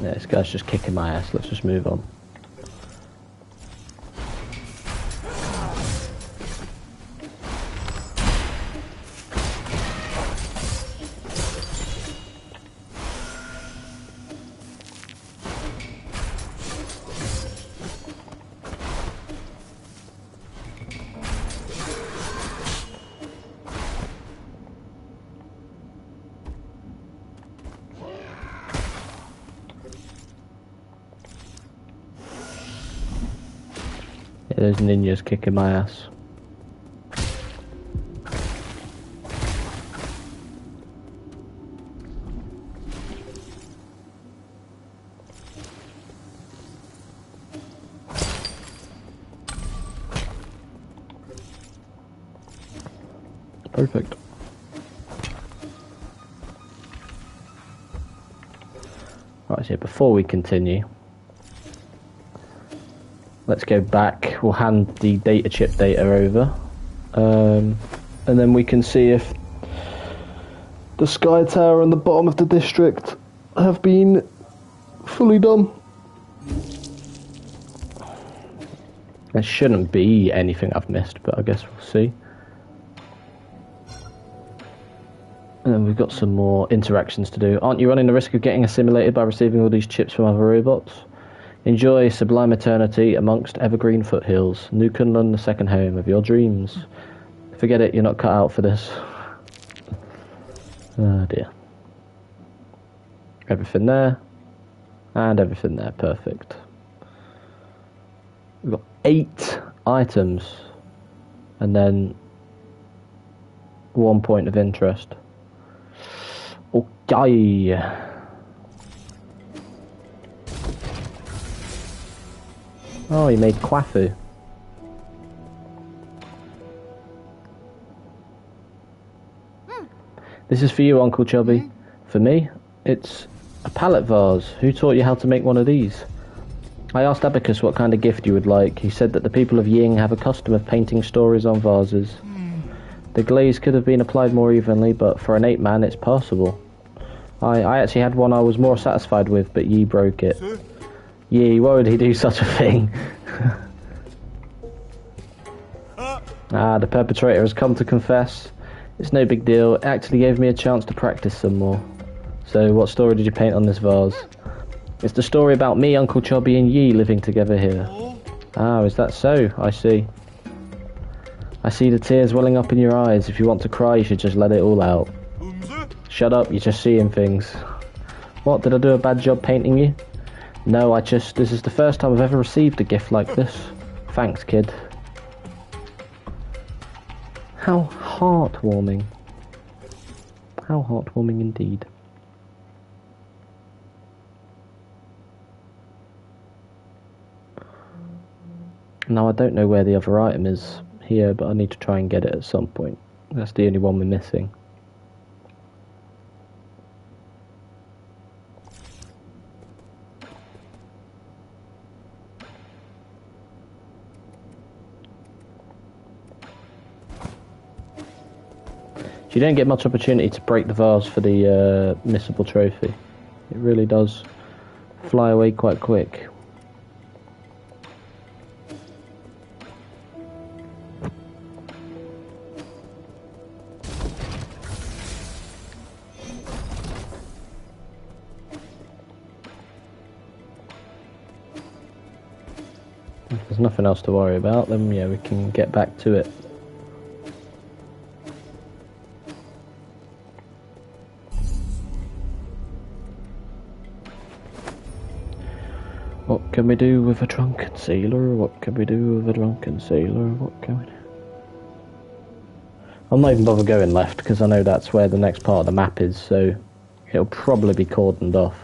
Yeah, this guy's just kicking my ass. Let's just move on. Those ninjas kicking my ass. Perfect. Right, so before we continue, let's go back. We'll hand the data chip data over, and then we can see if the Sky Tower and the bottom of the district have been fully done. There shouldn't be anything I've missed, but I guess we'll see. And then we've got some more interactions to do. Aren't you running the risk of getting assimilated by receiving all these chips from other robots? Enjoy sublime eternity amongst evergreen foothills. New Kunlun, the second home of your dreams. Forget it, you're not cut out for this. Oh dear. Everything there. And everything there. Perfect. We've got 8 items. And then 1 point of interest. Okay. Oh, he made Kwafu. This is for you, Uncle Chubby. For me, it's a pallet vase. Who taught you how to make one of these? I asked Abacus what kind of gift you would like. He said that the people of Ying have a custom of painting stories on vases. The glaze could have been applied more evenly, but for an ape-man, it's passable. I actually had one I was more satisfied with, but Yi broke it. Yi, why would he do such a thing? The perpetrator has come to confess. It's no big deal. It actually gave me a chance to practice some more. So, what story did you paint on this vase? It's the story about me, Uncle Chubby, and Yi living together here. Ah, is that so? I see. I see the tears welling up in your eyes. If you want to cry, you should just let it all out. Shut up, you're just seeing things. What, did I do a bad job painting you? No, this is the first time I've ever received a gift like this. Thanks, kid. How heartwarming. How heartwarming indeed. Now, I don't know where the other item is here, but I need to try and get it at some point. That's the only one we're missing. You don't get much opportunity to break the vase for the missable trophy. It really does fly away quite quick. If there's nothing else to worry about, then yeah, we can get back to it. What can we do with a drunken sailor? What can we do with a drunken sailor? What can we do? I'm not even bothered going left because I know that's where the next part of the map is, so it'll probably be cordoned off.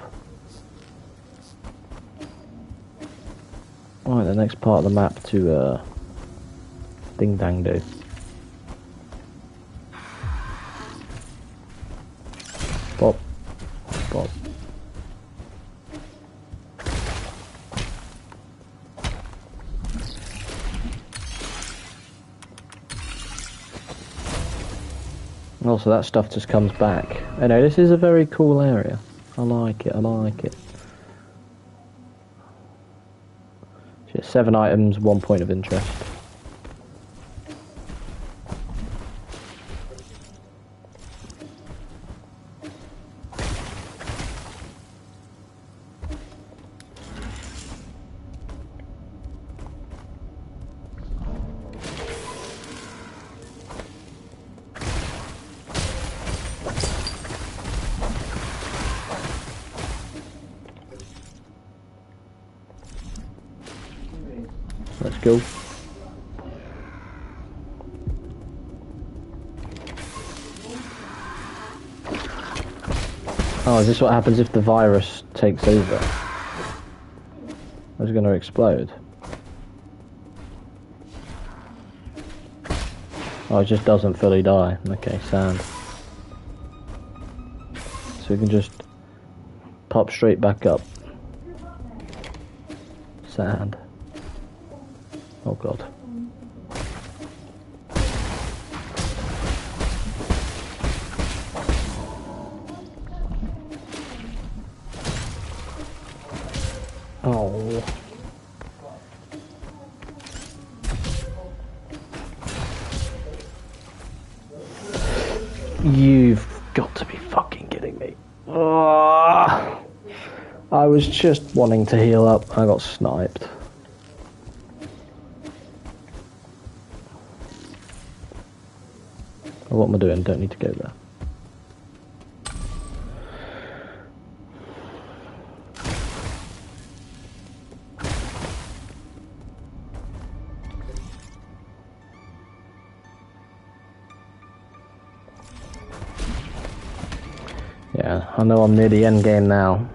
Alright, the next part of the map to Ding Dang Do. Bop. Bop. Also, that stuff just comes back. I know, this is a very cool area. I like it, I like it. Just 7 items, 1 point of interest. Let's go. Oh, is this what happens if the virus takes over? Is it going to explode? Oh, it just doesn't fully die. Okay, sand. So we can just pop straight back up. Sand. Oh god. Oh. You've got to be fucking kidding me. I was just wanting to heal up. I got sniped. What am I doing? Don't need to go there. Yeah, I know I'm near the end game now.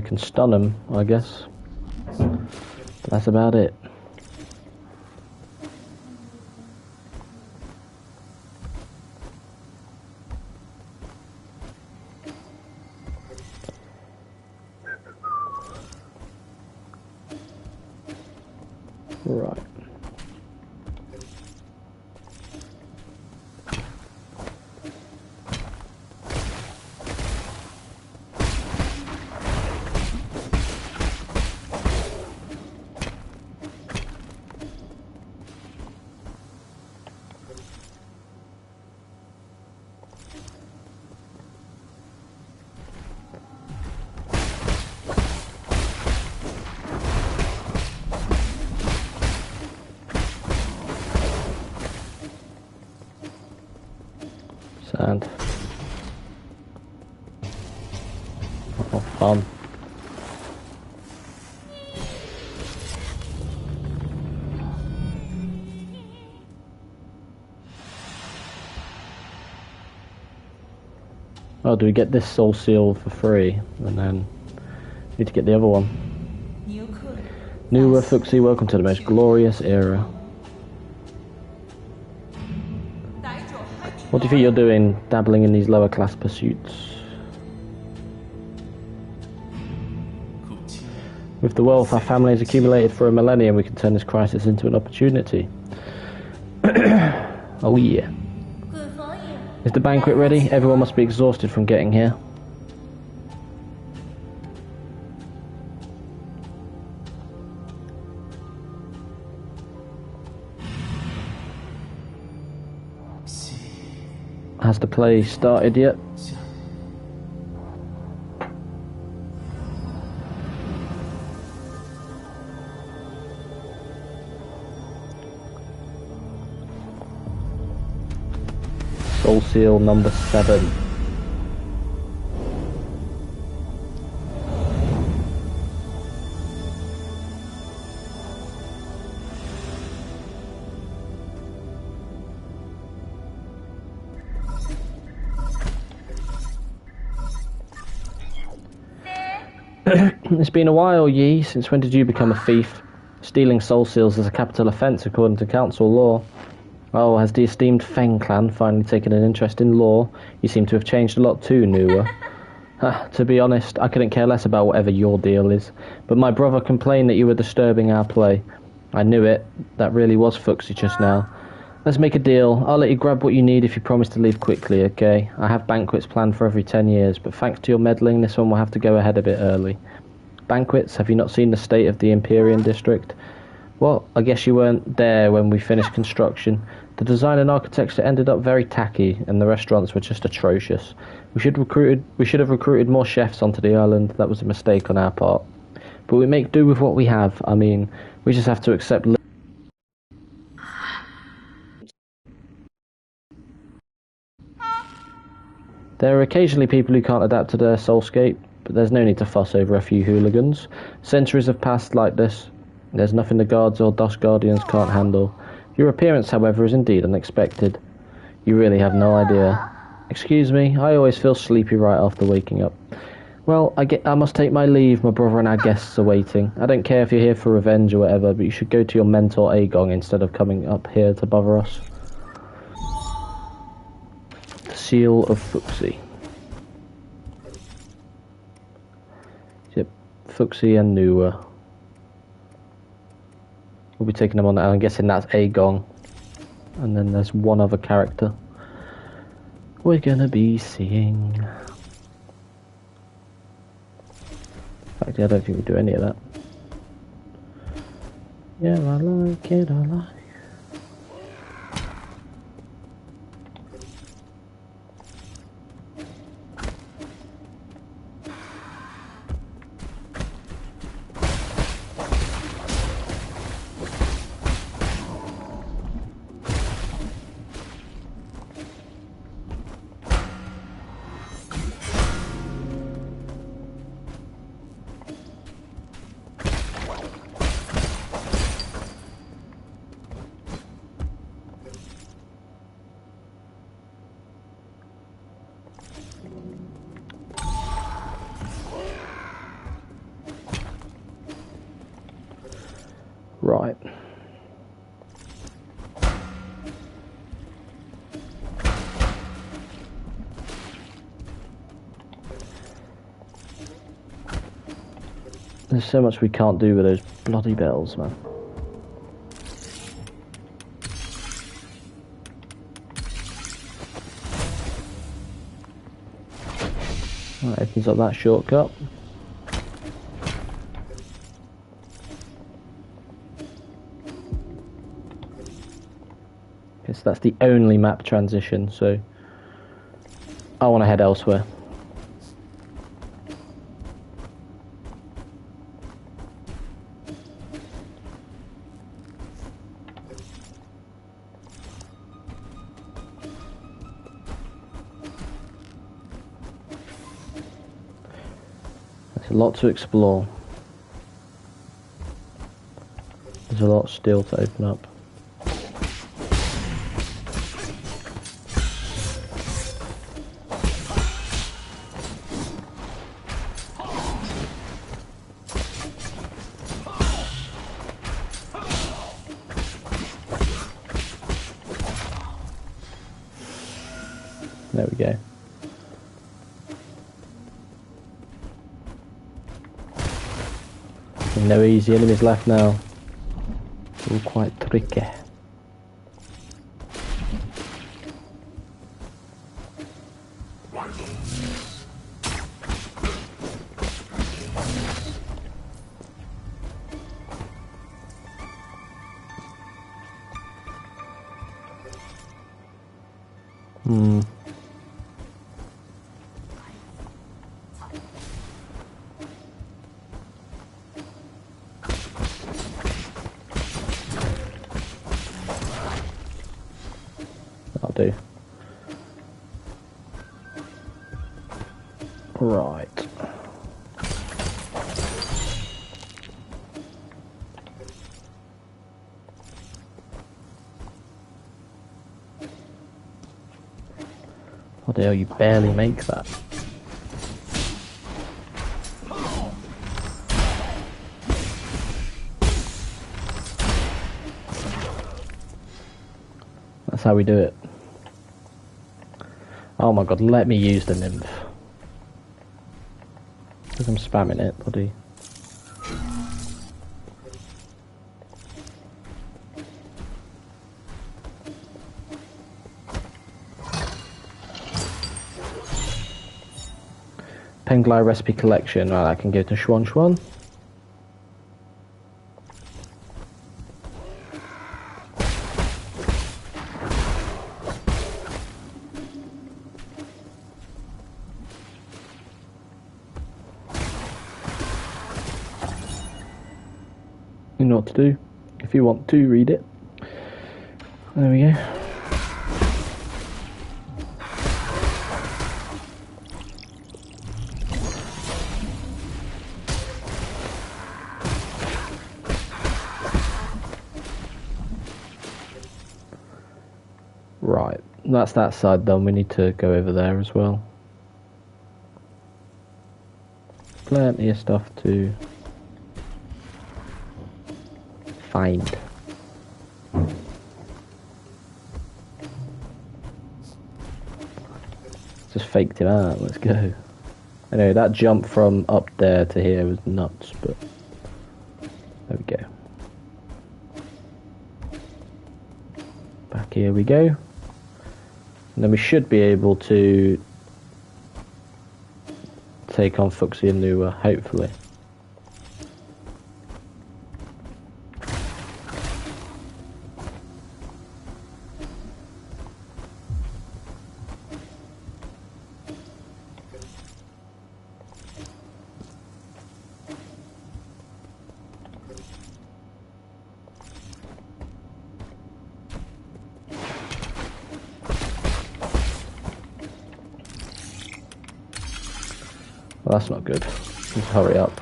can stun him, I guess. But that's about it. Right. Sand. Oh, fun. Oh, do we get this soul seal for free? And then need to get the other one. New Fuxi, welcome to the most glorious era. What do you think you're doing, dabbling in these lower class pursuits? With the wealth our family has accumulated for a millennium, we can turn this crisis into an opportunity. Oh yeah. Is the banquet ready? Everyone must be exhausted from getting here. Has the play started yet? Soul Seal number 7. It's been a while, Yi. Since when did you become a thief? Stealing soul seals is a capital offence according to council law. Oh, has the esteemed Feng clan finally taken an interest in law? You seem to have changed a lot too, Nuwa. To be honest, I couldn't care less about whatever your deal is. But my brother complained that you were disturbing our play. I knew it. That really was Fuxi just now. Let's make a deal. I'll let you grab what you need if you promise to leave quickly, okay? I have banquets planned for every 10 years, but thanks to your meddling, this one will have to go ahead a bit early. Banquets? Have you not seen the state of the Empyrean district? Well, I guess you weren't there when we finished construction. The design and architecture ended up very tacky, and the restaurants were just atrocious. We should have recruited more chefs onto the island. That was a mistake on our part. But we make do with what we have. I mean, we just have to accept... There are occasionally people who can't adapt to their soulscape, but there's no need to fuss over a few hooligans. Centuries have passed like this. There's nothing the guards or Dusk Guardians can't handle. Your appearance, however, is indeed unexpected. You really have no idea. Excuse me, I always feel sleepy right after waking up. Well, I must take my leave. My brother and our guests are waiting. I don't care if you're here for revenge or whatever, but you should go to your mentor Agong instead of coming up here to bother us. The Seal of Fuxi. Yep, Fuxi and Nuwa. We'll be taking them on that. I'm guessing that's Agong. And then there's one other character we're gonna be seeing. In fact, I don't think we do any of that. Yeah, I like it, I like it. There's so much we can't do with those bloody bells, man. That opens up that shortcut. Okay, so that's the only map transition, so I want to head elsewhere. There's a lot to explore. There's a lot still to open up. There we go. No easy enemies left now. It's all quite tricky. I'll do. Right. What the hell, you barely make that. That's how we do it. Oh my god, let me use the nymph. Because I'm spamming it, buddy. Penglai recipe collection. Right, I can go to Schwan Schwan. You know what to do. If you want to read it. There we go. Right, that's that side done. We need to go over there as well. Plenty of stuff to find. Just faked him out. Let's go. Anyway, that jump from up there to here was nuts, but there we go. Back here we go. And then we should be able to take on Fuxi and Nuwa, hopefully. Well, that's not good. Let's hurry up.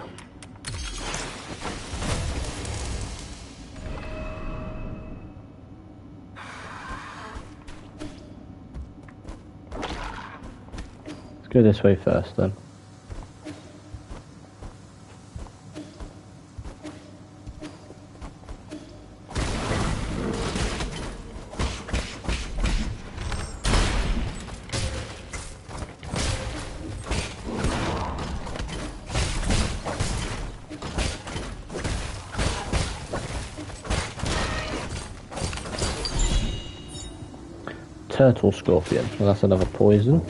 Let's go this way first then. Turtle Scorpion. Well, that's another poison.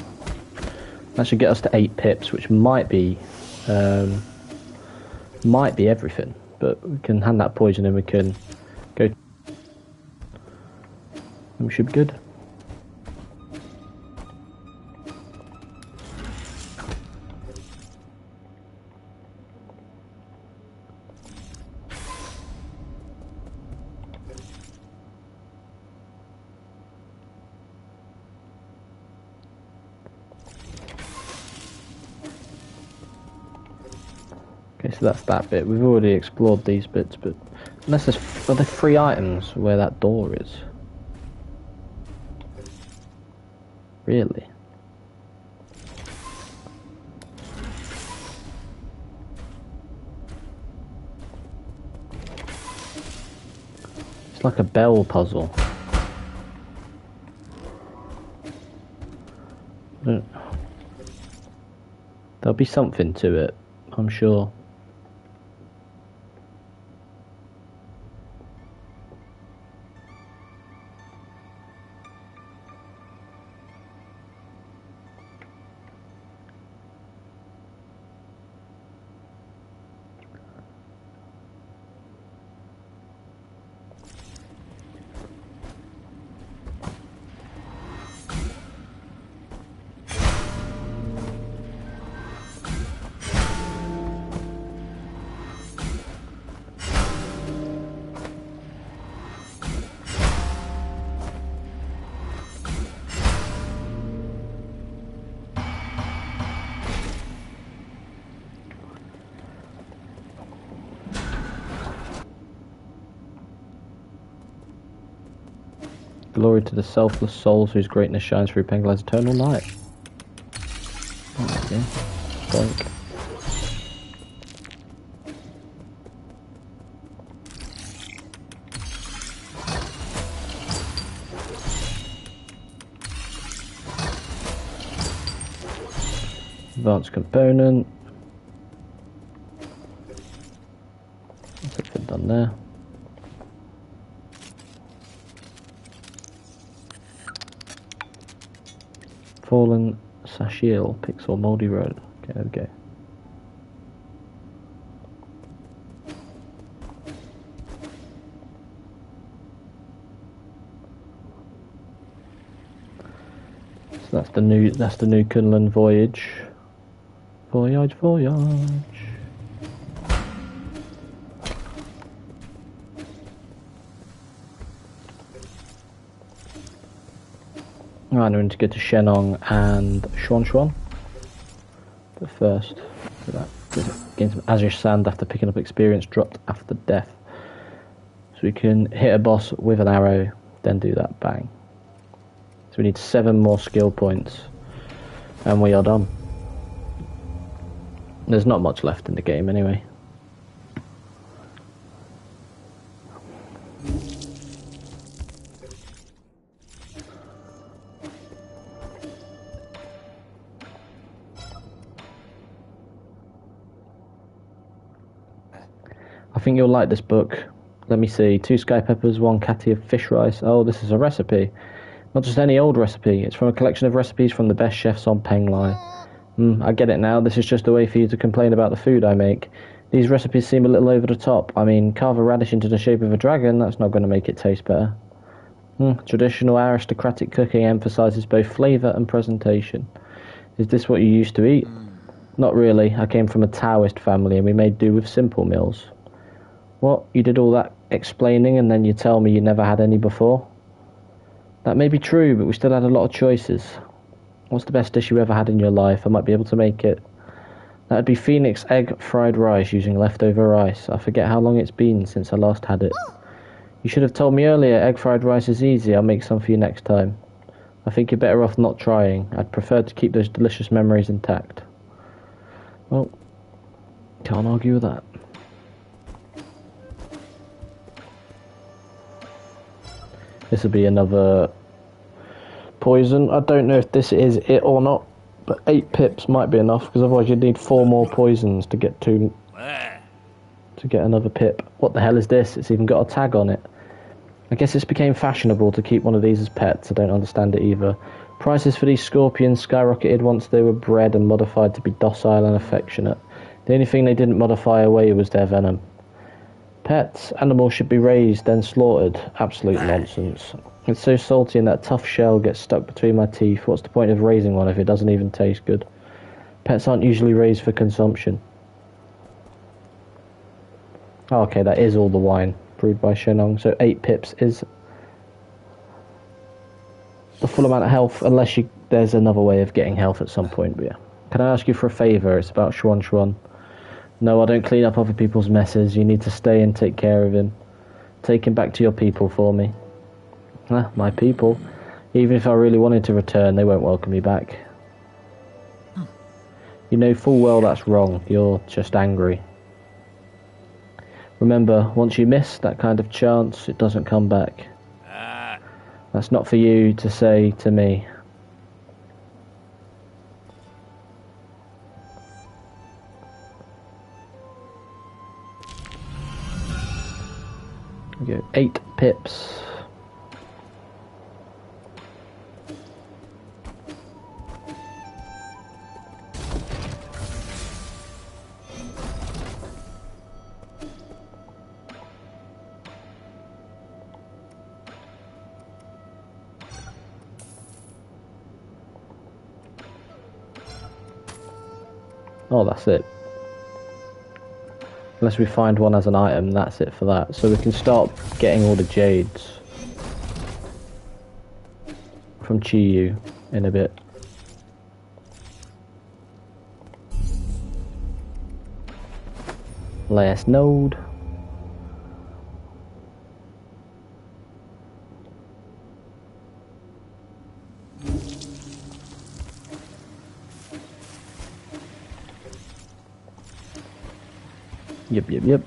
That should get us to 8 pips, which might be everything. But we can hand that poison and we can go. And we should be good. Okay, so that's that bit. We've already explored these bits, but unless there's are there 3 items where that door is? Really? It's like a bell puzzle. There'll be something to it, I'm sure. Glory to the selfless souls whose greatness shines through Pengala's eternal light. Okay. Bonk. Advanced component. That's everything done there. Fallen Sashiel, Pixel Moldy Road. Okay, there we go. So that's the new Kunlun voyage. Voyage. Right, I'm going to go to Shenong and Xuan. But first, gain some Azure Sand after picking up experience dropped after death. So we can hit a boss with an arrow, then do that, bang. So we need 7 more skill points, and we are done. There's not much left in the game anyway. I think you'll like this book. Let me see. 2 sky peppers, 1 catty of fish rice. Oh, this is a recipe. Not just any old recipe. It's from a collection of recipes from the best chefs on Penglai. I get it now. This is just a way for you to complain about the food I make. These recipes seem a little over the top. I mean, carve a radish into the shape of a dragon. That's not going to make it taste better. Traditional aristocratic cooking emphasizes both flavor and presentation. Is this what you used to eat? Not really. I came from a Taoist family and we made do with simple meals. What? You did all that explaining and then you tell me you never had any before? That may be true, but we still had a lot of choices. What's the best dish you ever had in your life? I might be able to make it. That would be Phoenix egg fried rice using leftover rice. I forget how long it's been since I last had it. You should have told me earlier. Egg fried rice is easy. I'll make some for you next time. I think you're better off not trying. I'd prefer to keep those delicious memories intact. Well, can't argue with that. This will be another poison. I don't know if this is it or not, but 8 pips might be enough, because otherwise you'd need 4 more poisons to get another pip. What the hell is this? It's even got a tag on it. I guess it's became fashionable to keep one of these as pets. I don't understand it either. Prices for these scorpions skyrocketed once they were bred and modified to be docile and affectionate. The only thing they didn't modify away was their venom. Pets, animals should be raised, then slaughtered. Absolute nonsense. It's so salty and that tough shell gets stuck between my teeth. What's the point of raising one if it doesn't even taste good? Pets aren't usually raised for consumption. Oh, okay, that is all the wine brewed by Shenong. So 8 pips is the full amount of health, unless there's another way of getting health at some point. But yeah. Can I ask you for a favour? It's about Xuan Xuan. No, I don't clean up other people's messes. You need to stay and take care of him. Take him back to your people for me. Ah, my people. Even if I really wanted to return, they won't welcome me back. You know full well that's wrong. You're just angry. Remember, once you miss that kind of chance, it doesn't come back. That's not for you to say to me. We go 8 pips. Oh, that's it. Unless we find one as an item, that's it for that. So we can start getting all the jades from Chiyu in a bit. Last node. Yep.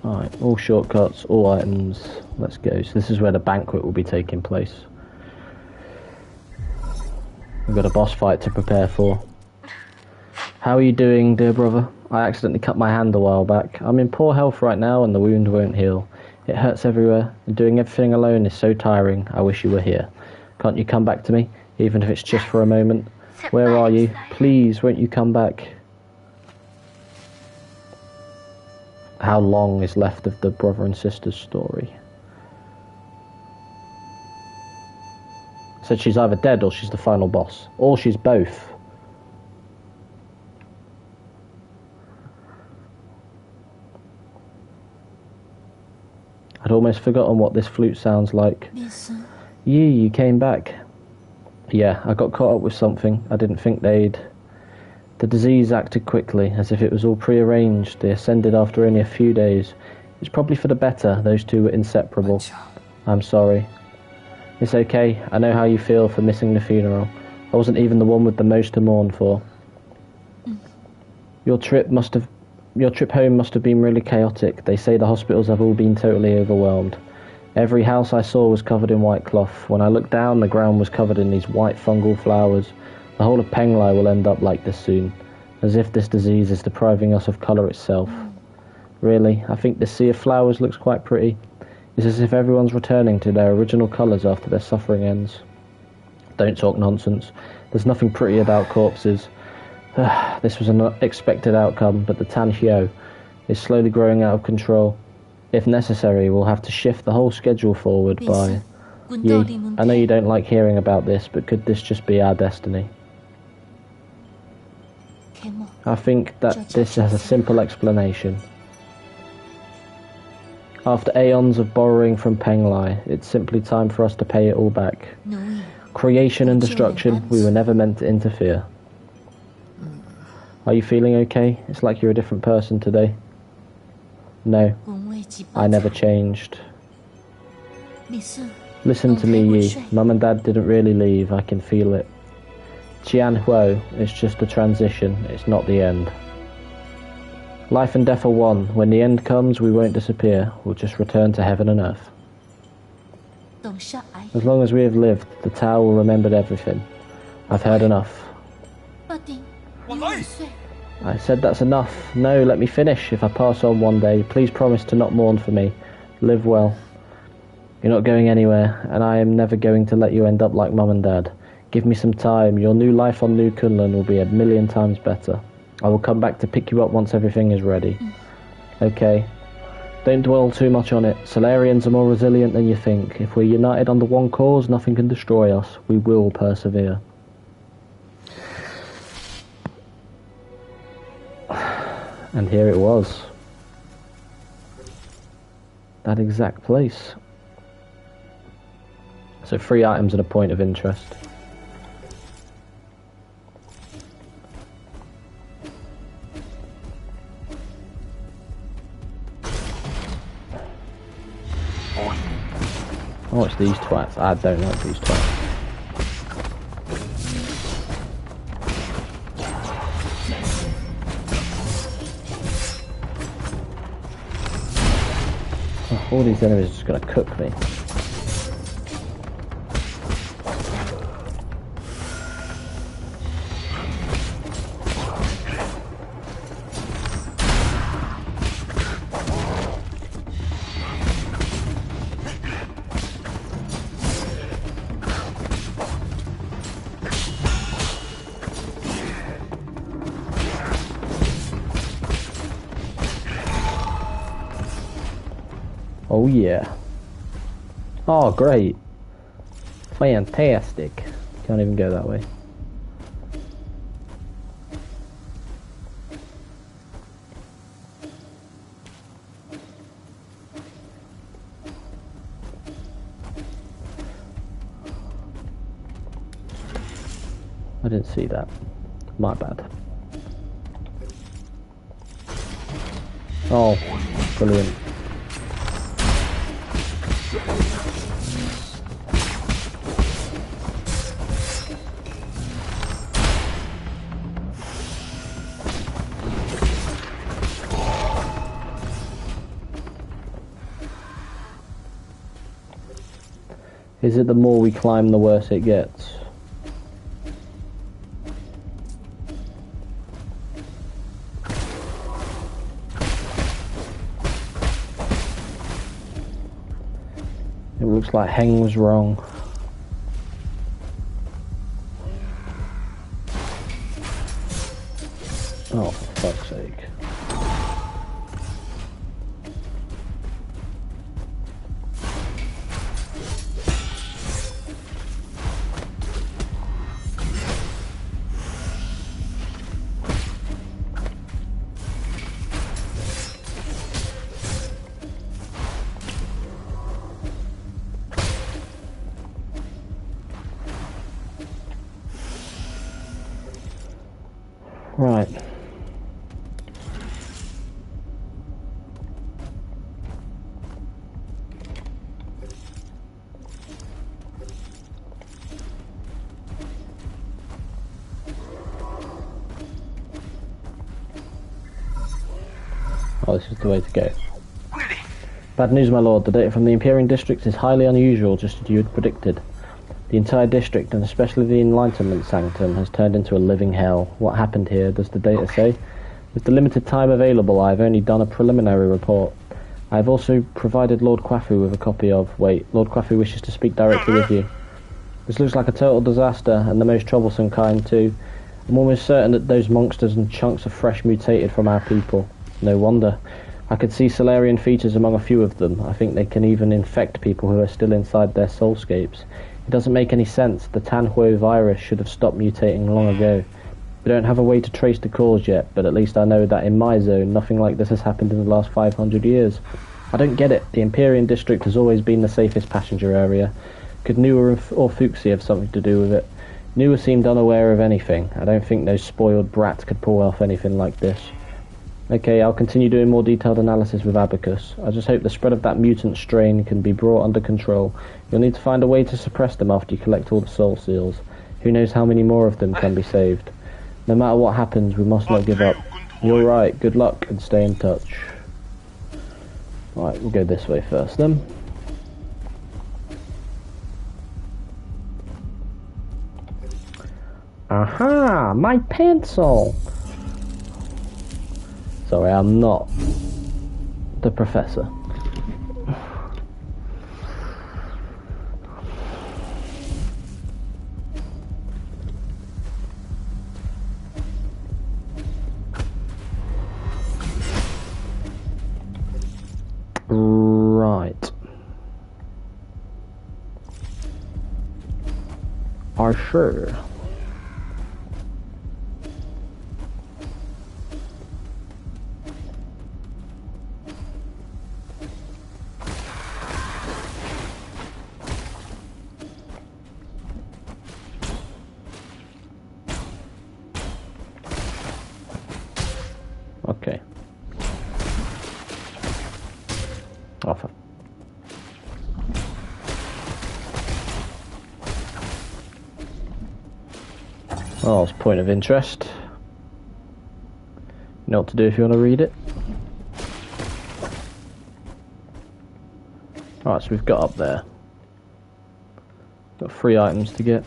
Alright, all shortcuts, all items. Let's go. So this is where the banquet will be taking place. We've got a boss fight to prepare for. How are you doing, dear brother? I accidentally cut my hand a while back. I'm in poor health right now and the wound won't heal. It hurts everywhere, and doing everything alone is so tiring. I wish you were here. Can't you come back to me, even if it's just for a moment? Where are you? Please, won't you come back? How long is left of the brother and sister's story? Said she's either dead or she's the final boss. Or she's both. I'd almost forgotten what this flute sounds like. You came back. Yeah, I got caught up with something. I didn't think they'd... The disease acted quickly, as if it was all prearranged. They ascended after only a few days. It's probably for the better. Those two were inseparable. I'm sorry. It's okay. I know how you feel for missing the funeral. I wasn't even the one with the most to mourn for. Your trip home must have been really chaotic. They say the hospitals have all been totally overwhelmed. Every house I saw was covered in white cloth. When I looked down, the ground was covered in these white fungal flowers. The whole of Penglai will end up like this soon, as if this disease is depriving us of colour itself. Really, I think this sea of flowers looks quite pretty. It's as if everyone's returning to their original colours after their suffering ends. Don't talk nonsense. There's nothing pretty about corpses. This was an unexpected outcome, but the Tanhyo is slowly growing out of control. If necessary, we'll have to shift the whole schedule forward by... Yi, I know you don't like hearing about this, but could this just be our destiny? I think that this has a simple explanation. After aeons of borrowing from Penglai, it's simply time for us to pay it all back. Creation and destruction, we were never meant to interfere. Are you feeling okay? It's like you're a different person today. No, I never changed. Listen to me, Yi. Mum and Dad didn't really leave, I can feel it. Qian Huo is just a transition, it's not the end. Life and death are one. When the end comes, we won't disappear. We'll just return to heaven and earth. As long as we have lived, the Tao will remember everything. I've heard enough. I said that's enough. No, let me finish. If I pass on one day, please promise to not mourn for me. Live well. You're not going anywhere, and I am never going to let you end up like Mum and Dad. Give me some time. Your new life on New Kunlun will be a million times better. I will come back to pick you up once everything is ready. Okay. Don't dwell too much on it. Solarians are more resilient than you think. If we're united under one cause, nothing can destroy us. We will persevere. And here it was. That exact place. So 3 items and a point of interest. Oh, it's these twats. I don't like these twats. Oh, all these enemies are just gonna cook me. Oh yeah. Oh great. Fantastic. Can't even go that way. I didn't see that. My bad. Oh, brilliant. Is it the more we climb, the worse it gets? It looks like Heng was wrong. Oh, for fuck's sake. Right. Oh, this is the way to go. Bad news, my lord. The data from the Empyrean District is highly unusual, just as you had predicted. The entire district, and especially the Enlightenment Sanctum, has turned into a living hell. What happened here, does the data say? With the limited time available, I have only done a preliminary report. I have also provided Lord Quafu with a copy of... Wait, Lord Quafu wishes to speak directly with you. This looks like a total disaster, and the most troublesome kind, too. I'm almost certain that those monsters and chunks are fresh mutated from our people. No wonder. I could see Solarian features among a few of them. I think they can even infect people who are still inside their soulscapes. It doesn't make any sense. The Tanhuo virus should have stopped mutating long ago. We don't have a way to trace the cause yet, but at least I know that in my zone, nothing like this has happened in the last 500 years. I don't get it. The Empyrean District has always been the safest passenger area. Could Nuwa or Fuxi have something to do with it? Nuwa seemed unaware of anything. I don't think those spoiled brats could pull off anything like this. Okay, I'll continue doing more detailed analysis with Abacus. I just hope the spread of that mutant strain can be brought under control. You'll need to find a way to suppress them after you collect all the soul seals. Who knows how many more of them can be saved. No matter what happens, we must not give up. You're right, good luck and stay in touch. Right, we'll go this way first then. Aha, my pencil! Sorry, I'm not the professor. Are sure. Okay. Off. Oh, it's point of interest. You know what to do if you want to read it. Alright, so we've got up there. Got 3 items to get.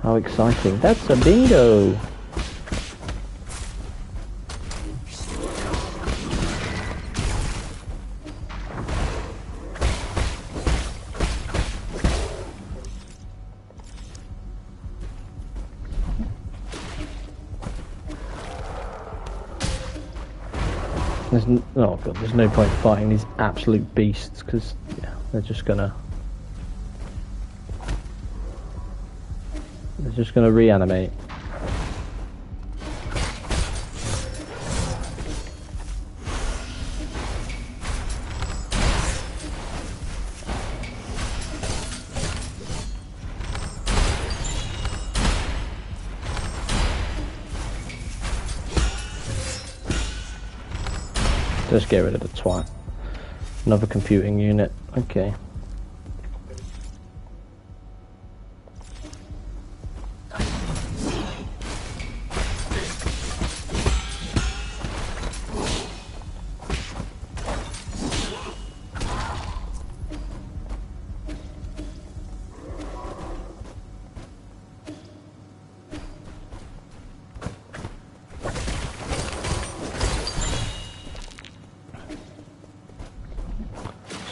How exciting. That's a bingo! Oh god, there's no point fighting these absolute beasts because yeah, they're just gonna reanimate. Just get rid of the twat. Another computing unit. Okay.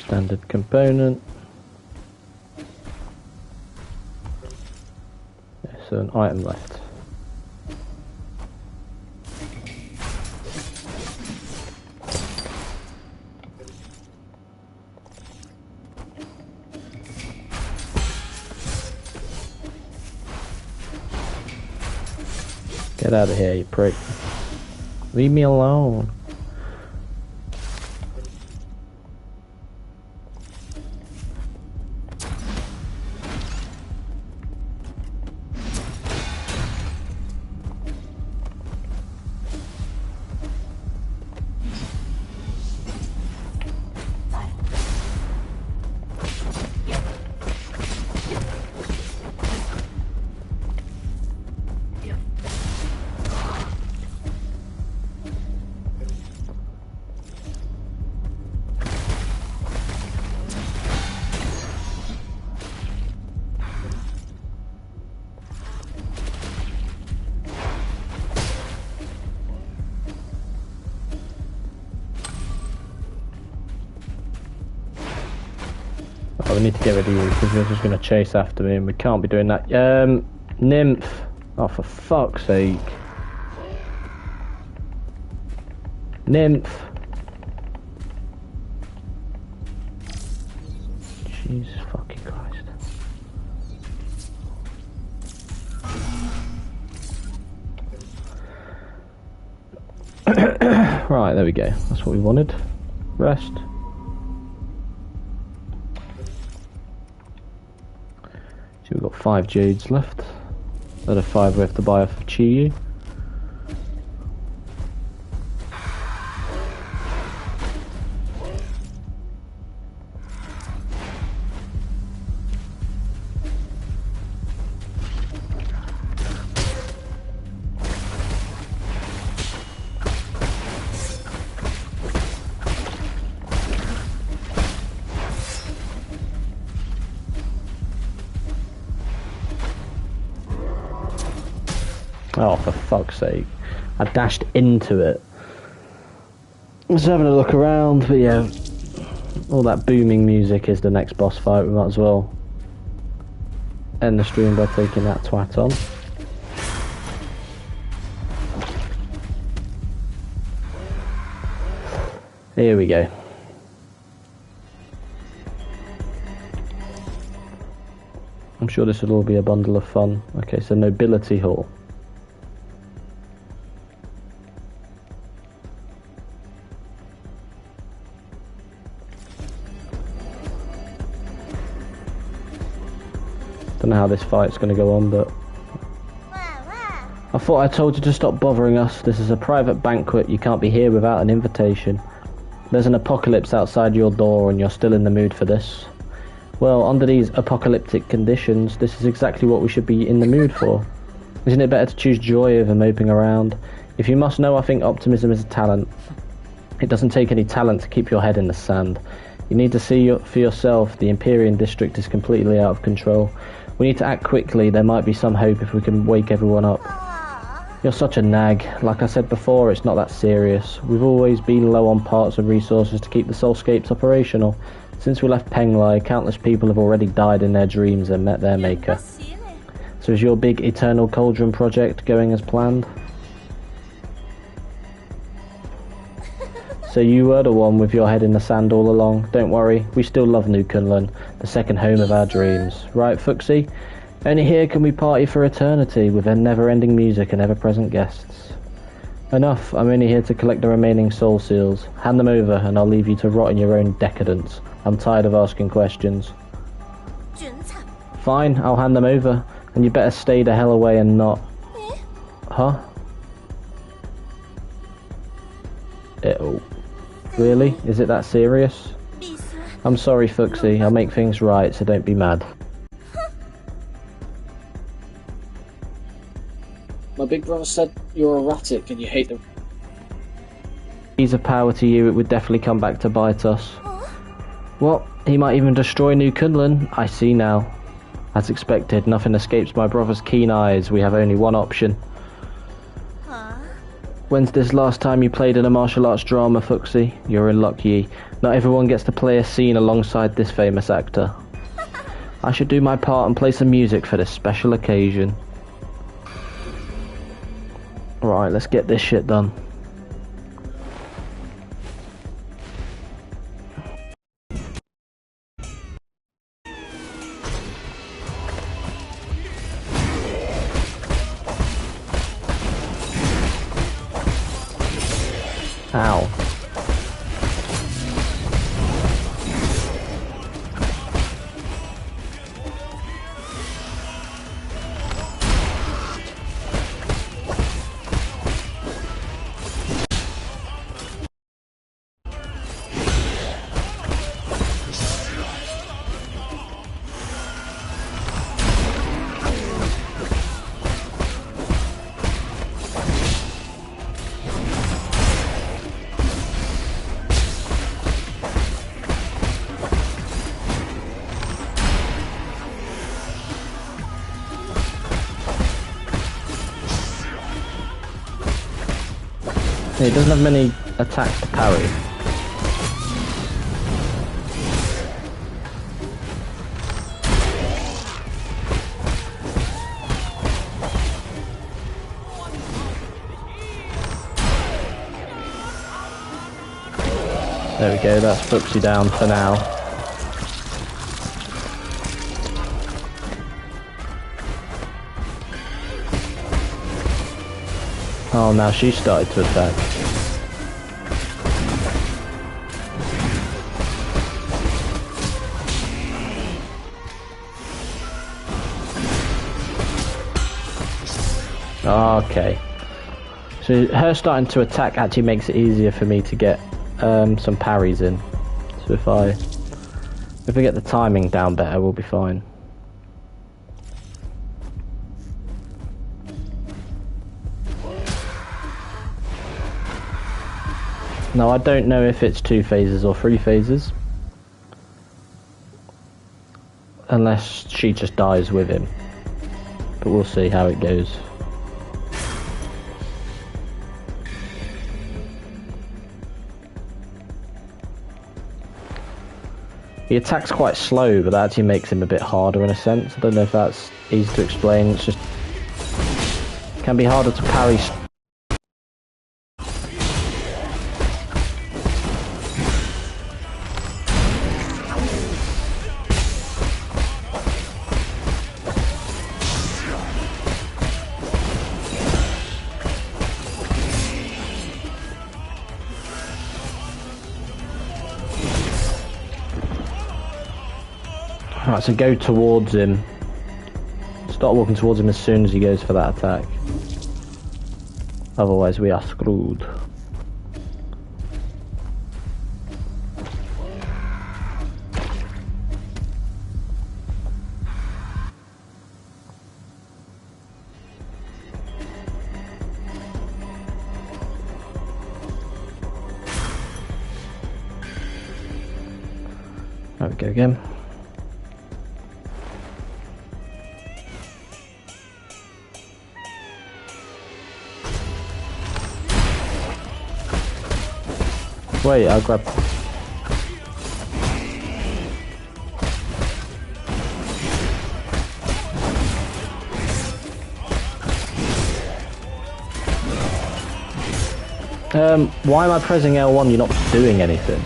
Standard component. Yeah, so an item left. Get out of here, you prick. Leave me alone. Oh, we need to get rid of you because you're just going to chase after me and we can't be doing that. Nymph. Oh, for fuck's sake. Nymph. Jesus fucking Christ. Right, there we go. That's what we wanted. Rest. So we've got 5 jades left. Out of 5 we have to buy off of Chiyu. Oh, for fuck's sake. I dashed into it. I was having a look around, but yeah, all that booming music is the next boss fight. We might as well end the stream by taking that twat on. Here we go. I'm sure this will all be a bundle of fun. Okay, so Nobility Hall. Don't know how this fight's going to go on, but... I thought I told you to stop bothering us. This is a private banquet. You can't be here without an invitation. There's an apocalypse outside your door and you're still in the mood for this. Well, under these apocalyptic conditions, this is exactly what we should be in the mood for. Isn't it better to choose joy over moping around? If you must know, I think optimism is a talent. It doesn't take any talent to keep your head in the sand. You need to see for yourself the Empyrean district is completely out of control. We need to act quickly. There might be some hope if we can wake everyone up. You're such a nag. Like I said before, it's not that serious. We've always been low on parts and resources to keep the Soulscapes operational. Since we left Penglai, countless people have already died in their dreams and met their maker. So is your big Eternal Cauldron project going as planned? So you were the one with your head in the sand all along. Don't worry, we still love New Kunlun, the second home of our dreams. Right, Fuxi? Only here can we party for eternity with their never-ending music and ever-present guests. Enough, I'm only here to collect the remaining soul seals. Hand them over and I'll leave you to rot in your own decadence. I'm tired of asking questions. Fine, I'll hand them over, and you better stay the hell away and not... Huh? Oh. Really? Is it that serious? I'm sorry, Fuxi. I'll make things right, so don't be mad. My big brother said you're erratic and you hate them. He's a power to you, it would definitely come back to bite us. What? He might even destroy New Kunlun? I see now. As expected, nothing escapes my brother's keen eyes. We have only one option. When's this last time you played in a martial arts drama, Fuxi? You're in luck, Yi. Not everyone gets to play a scene alongside this famous actor. I should do my part and play some music for this special occasion. Right, let's get this shit done. Ow. He doesn't have many attacks to parry. There we go, that's Fuxi down for now. Oh, now she started to attack. Okay. So her starting to attack actually makes it easier for me to get some parries in. So if we get the timing down better, we'll be fine. Now I don't know if it's 2 phases or 3 phases. Unless she just dies with him. But we'll see how it goes. He attacks quite slow, but that actually makes him a bit harder in a sense. I don't know if that's easy to explain. It's just... it can be harder to parry. Alright, so go towards him. Start walking towards him as soon as he goes for that attack. Otherwise we are screwed. There we go again. Wait, I'll grab. Why am I pressing L1? You're not doing anything.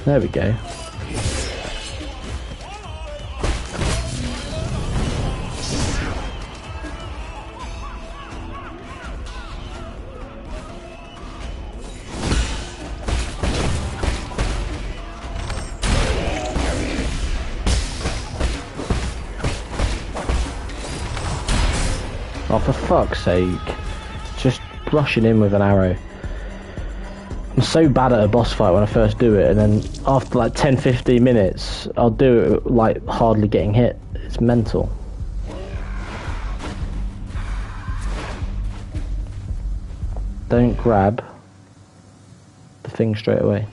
There we go. Oh, for fuck's sake. Just rushing in with an arrow. I'm so bad at a boss fight when I first do it, and then after like 10-15 minutes, I'll do it like hardly getting hit. It's mental. Don't grab the thing straight away.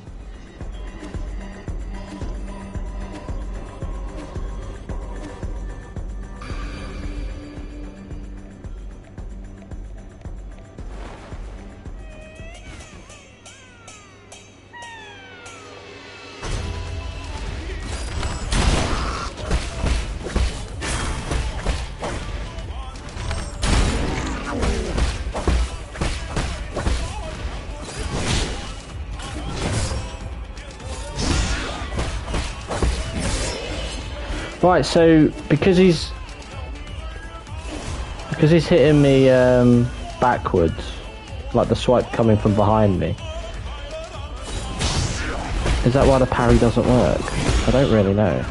Right, so because he's hitting me backwards, like the swipe coming from behind me. Is that why the parry doesn't work? I don't really know.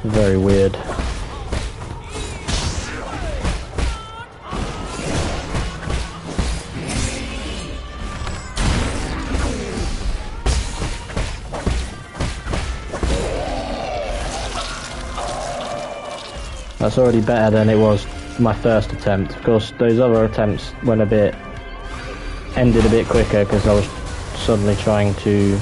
Very weird. That's already better than it was my first attempt. Of course, those other attempts ended a bit quicker because I was suddenly trying to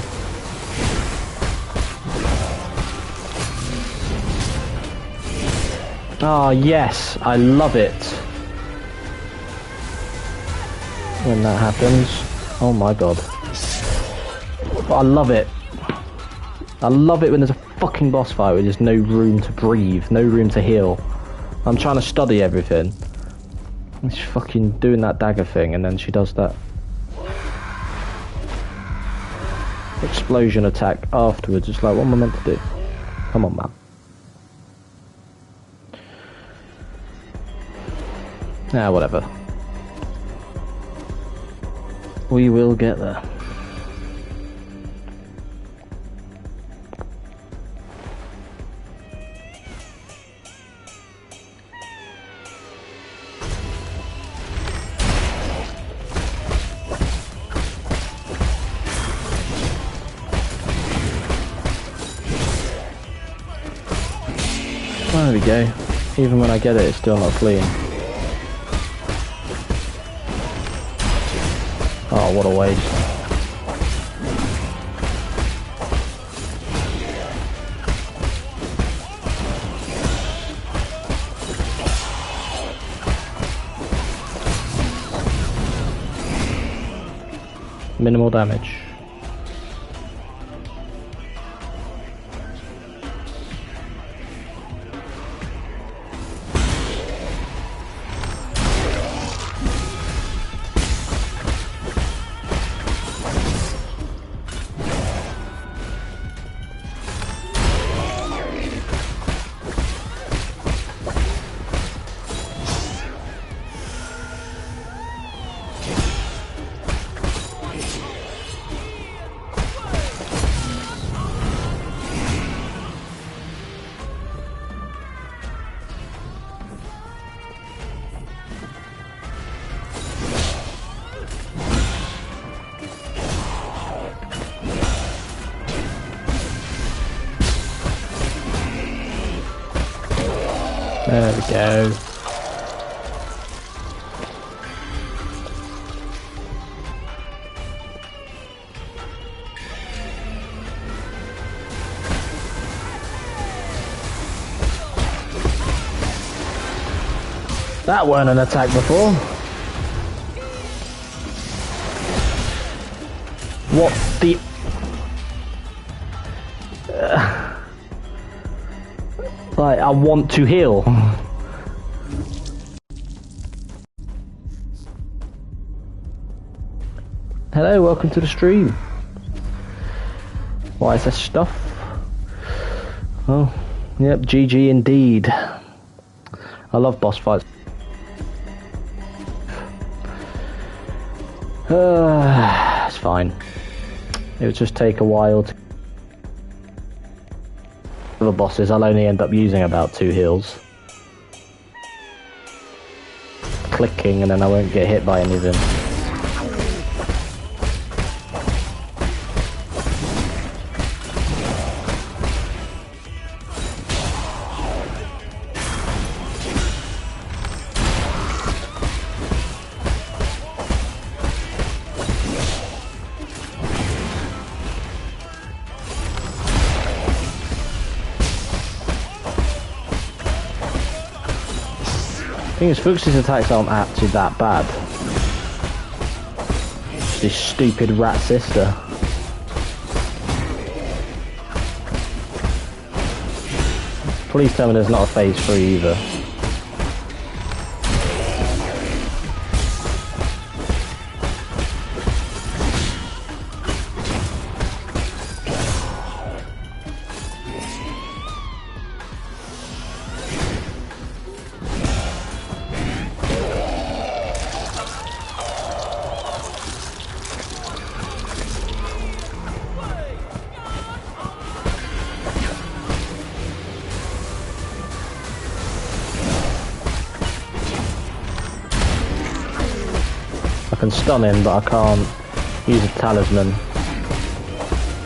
oh yes, I love it when that happens. Oh my god. I love it. I love it when there's a fucking boss fight where there's no room to breathe, no room to heal. I'm trying to study everything. She's fucking doing that dagger thing and then she does that explosion attack afterwards. It's like, what am I meant to do? Come on, man. Ah, whatever. We will get there. There we go. Even when I get it, it's still not clean. Oh, what a waste. Minimal damage. There we go. That weren't an attack before. What the... Like, I want to heal. Hello, welcome to the stream. Why is there stuff? Oh, yep, GG indeed. I love boss fights. It's fine. It would just take a while to... The bosses, I'll only end up using about 2 heals. Clicking, and then I won't get hit by any of them. The thing is, Fuchs's attacks aren't actually that bad. This stupid rat sister. Please tell me there's not a phase 3 either. I can stun him, but I can't use a talisman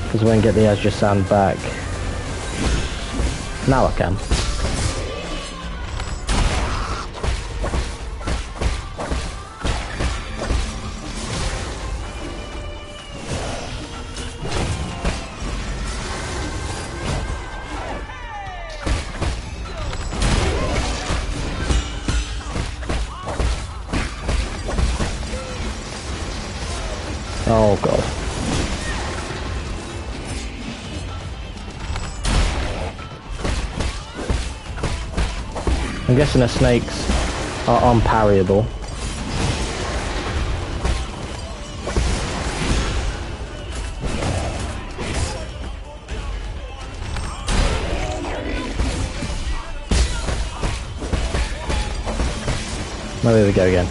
because I won't get the Azure Sand back. Now I can. Oh god. I'm guessing the snakes are unparryable. Oh, there we go again.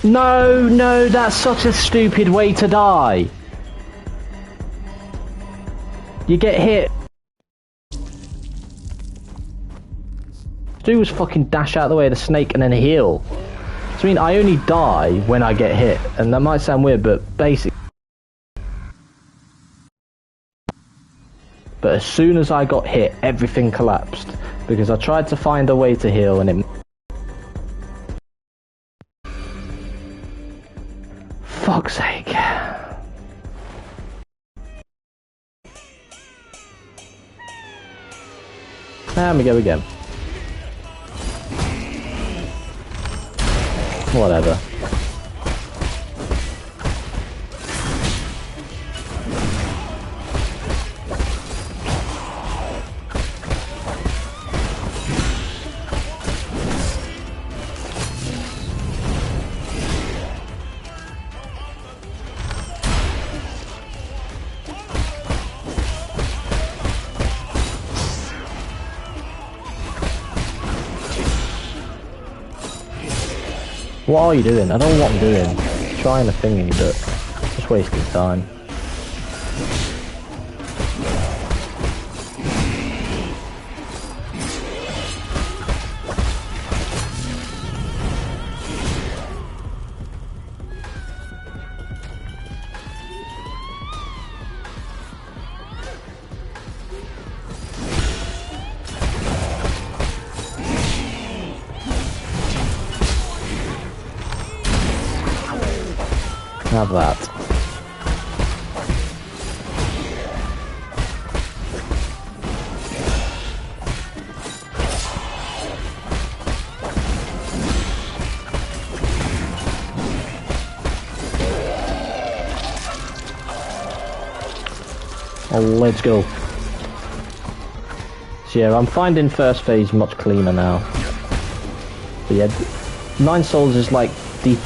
No, no, that's such a stupid way to die. You get hit. Do was fucking dash out of the way of the snake and then heal. So I mean, I only die when I get hit, and that might sound weird, but basically. But as soon as I got hit, everything collapsed because I tried to find a way to heal and it. Fuck's sake. And we go again. Whatever. What are you doing? I don't know what I'm doing. Trying a thingy, but just wasting time. Have that. Oh, let's go. So yeah, I'm finding first phase much cleaner now. But yeah, 9 Souls is like the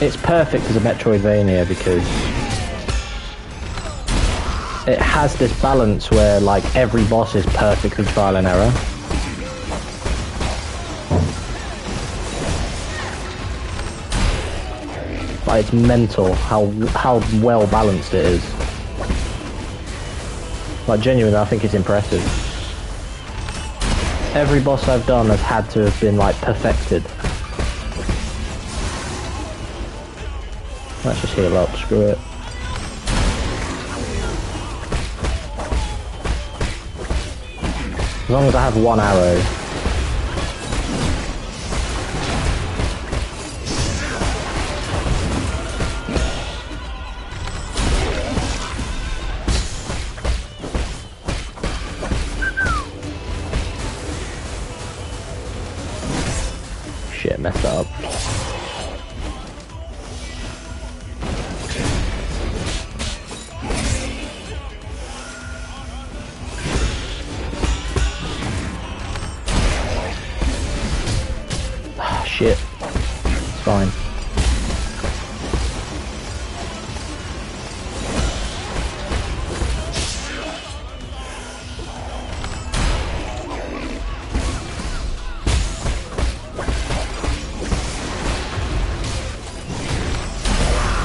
it's perfect as a Metroidvania because it has this balance where like every boss is perfectly trial and error. Like, it's mental how well balanced it is. Like, genuinely, I think it's impressive. Every boss I've done has had to have been, like, perfected. Let's just heal up, screw it. As long as I have 1 arrow. Shit, messed that up. Ah, shit. It's fine.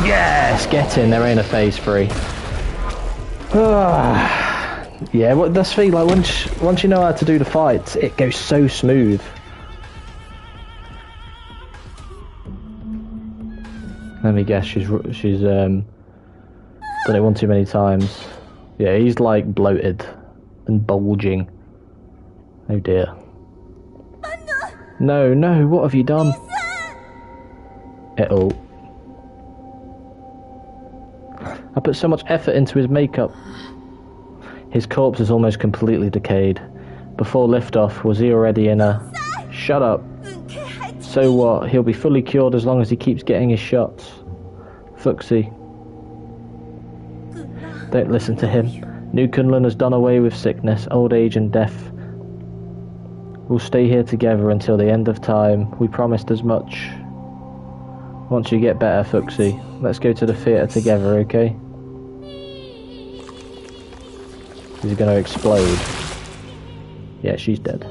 Yes, get in. There ain't a phase 3. Yeah, what that's the thing. Like once you know how to do the fights, it goes so smooth. Let me guess. She's done it one too many times. Yeah, he's like bloated and bulging. Oh dear. No, no. What have you done? Oh. I put so much effort into his makeup. His corpse is almost completely decayed. Before liftoff, was he already in a... Shut up. So what? He'll be fully cured as long as he keeps getting his shots. Fuxi. Don't listen to him. New Kunlun has done away with sickness, old age and death. We'll stay here together until the end of time. We promised as much. Once you get better, Fuxi, let's go to the theatre together, okay? Is he going to explode? Yeah, she's dead.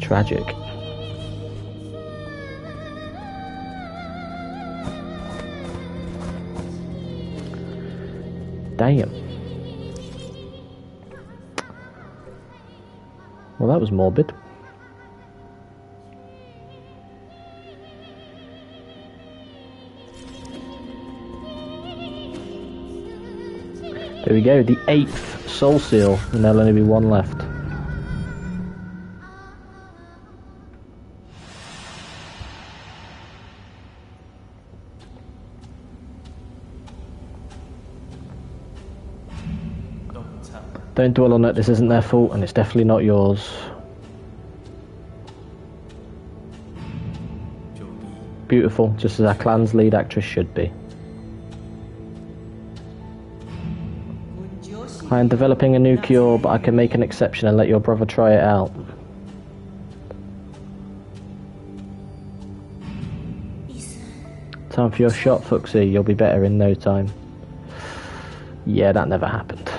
Tragic. Damn. Well, that was morbid. There we go, the 8th Soul Seal, and there'll only be 1 left. Don't dwell on it, this isn't their fault, and it's definitely not yours. Beautiful, just as our clan's lead actress should be. I am developing a new cure, but I can make an exception and let your brother try it out. Time for your shot, Fuxi. You'll be better in no time. Yeah, that never happened.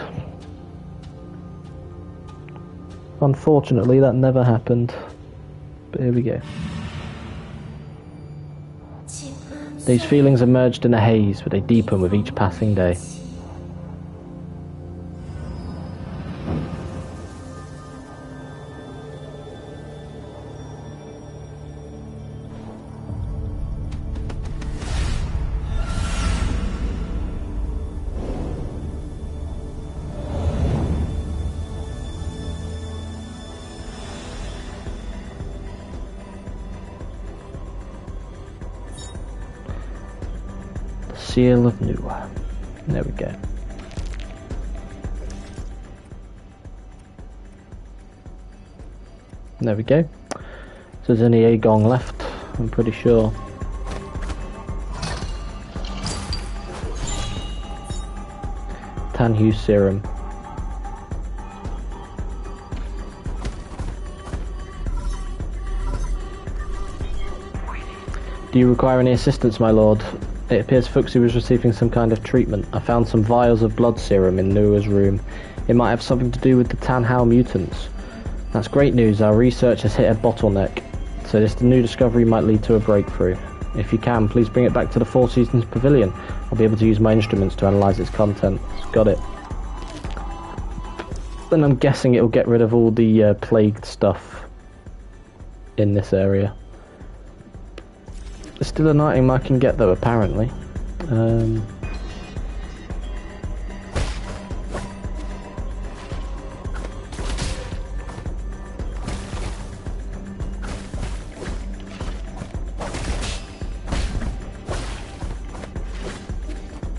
Unfortunately, that never happened. But here we go. These feelings emerged in a haze, but they deepen with each passing day. Seal of Nu. There we go. There we go. So there's only a gong left, I'm pretty sure. Tanhu serum. Do you require any assistance, my lord? It appears Fuxi was receiving some kind of treatment. I found some vials of blood serum in Nua's room. It might have something to do with the Tanhao mutants. That's great news. Our research has hit a bottleneck, so this new discovery might lead to a breakthrough. If you can, please bring it back to the Four Seasons Pavilion. I'll be able to use my instruments to analyse its contents. Got it. Then I'm guessing it'll get rid of all the plagued stuff in this area. There's still an item I can get though, apparently.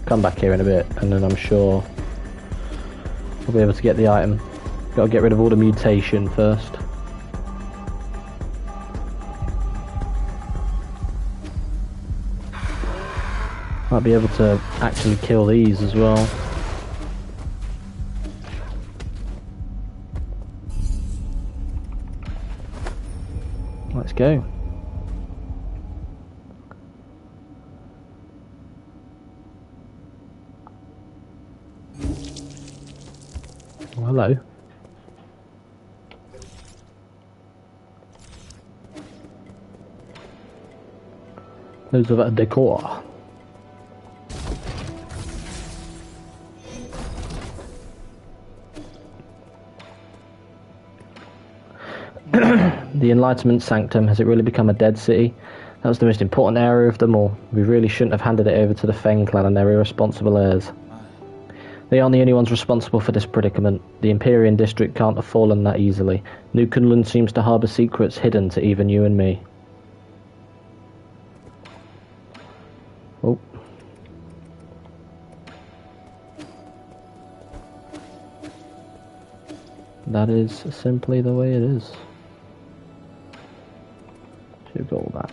Come back here in a bit, and then I'm sure I'll be able to get the item. Gotta get rid of all the mutation first. Might be able to actually kill these as well. Let's go. Oh, hello. Those of a decor. The Enlightenment Sanctum, has it really become a dead city? That was the most important area of them all. We really shouldn't have handed it over to the Feng clan and their irresponsible heirs. They aren't the only ones responsible for this predicament. The Empyrean district can't have fallen that easily. New Kunlun seems to harbour secrets hidden to even you and me. Oh. That is simply the way it is. Should all that.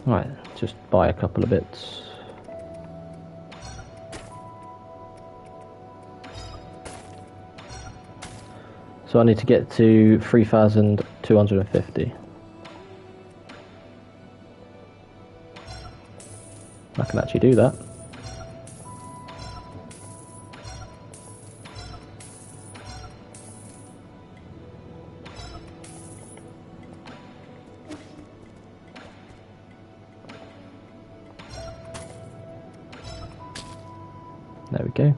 Right, just buy a couple of bits. So I need to get to 3,250. I can actually do that. There we go.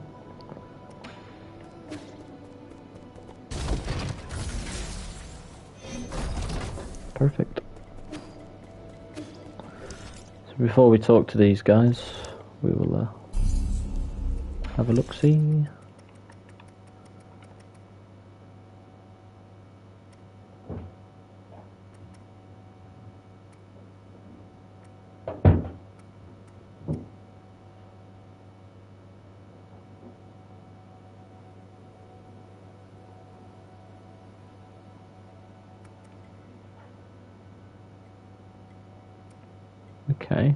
Perfect. So before we talk to these guys, we will have a look-see. Okay.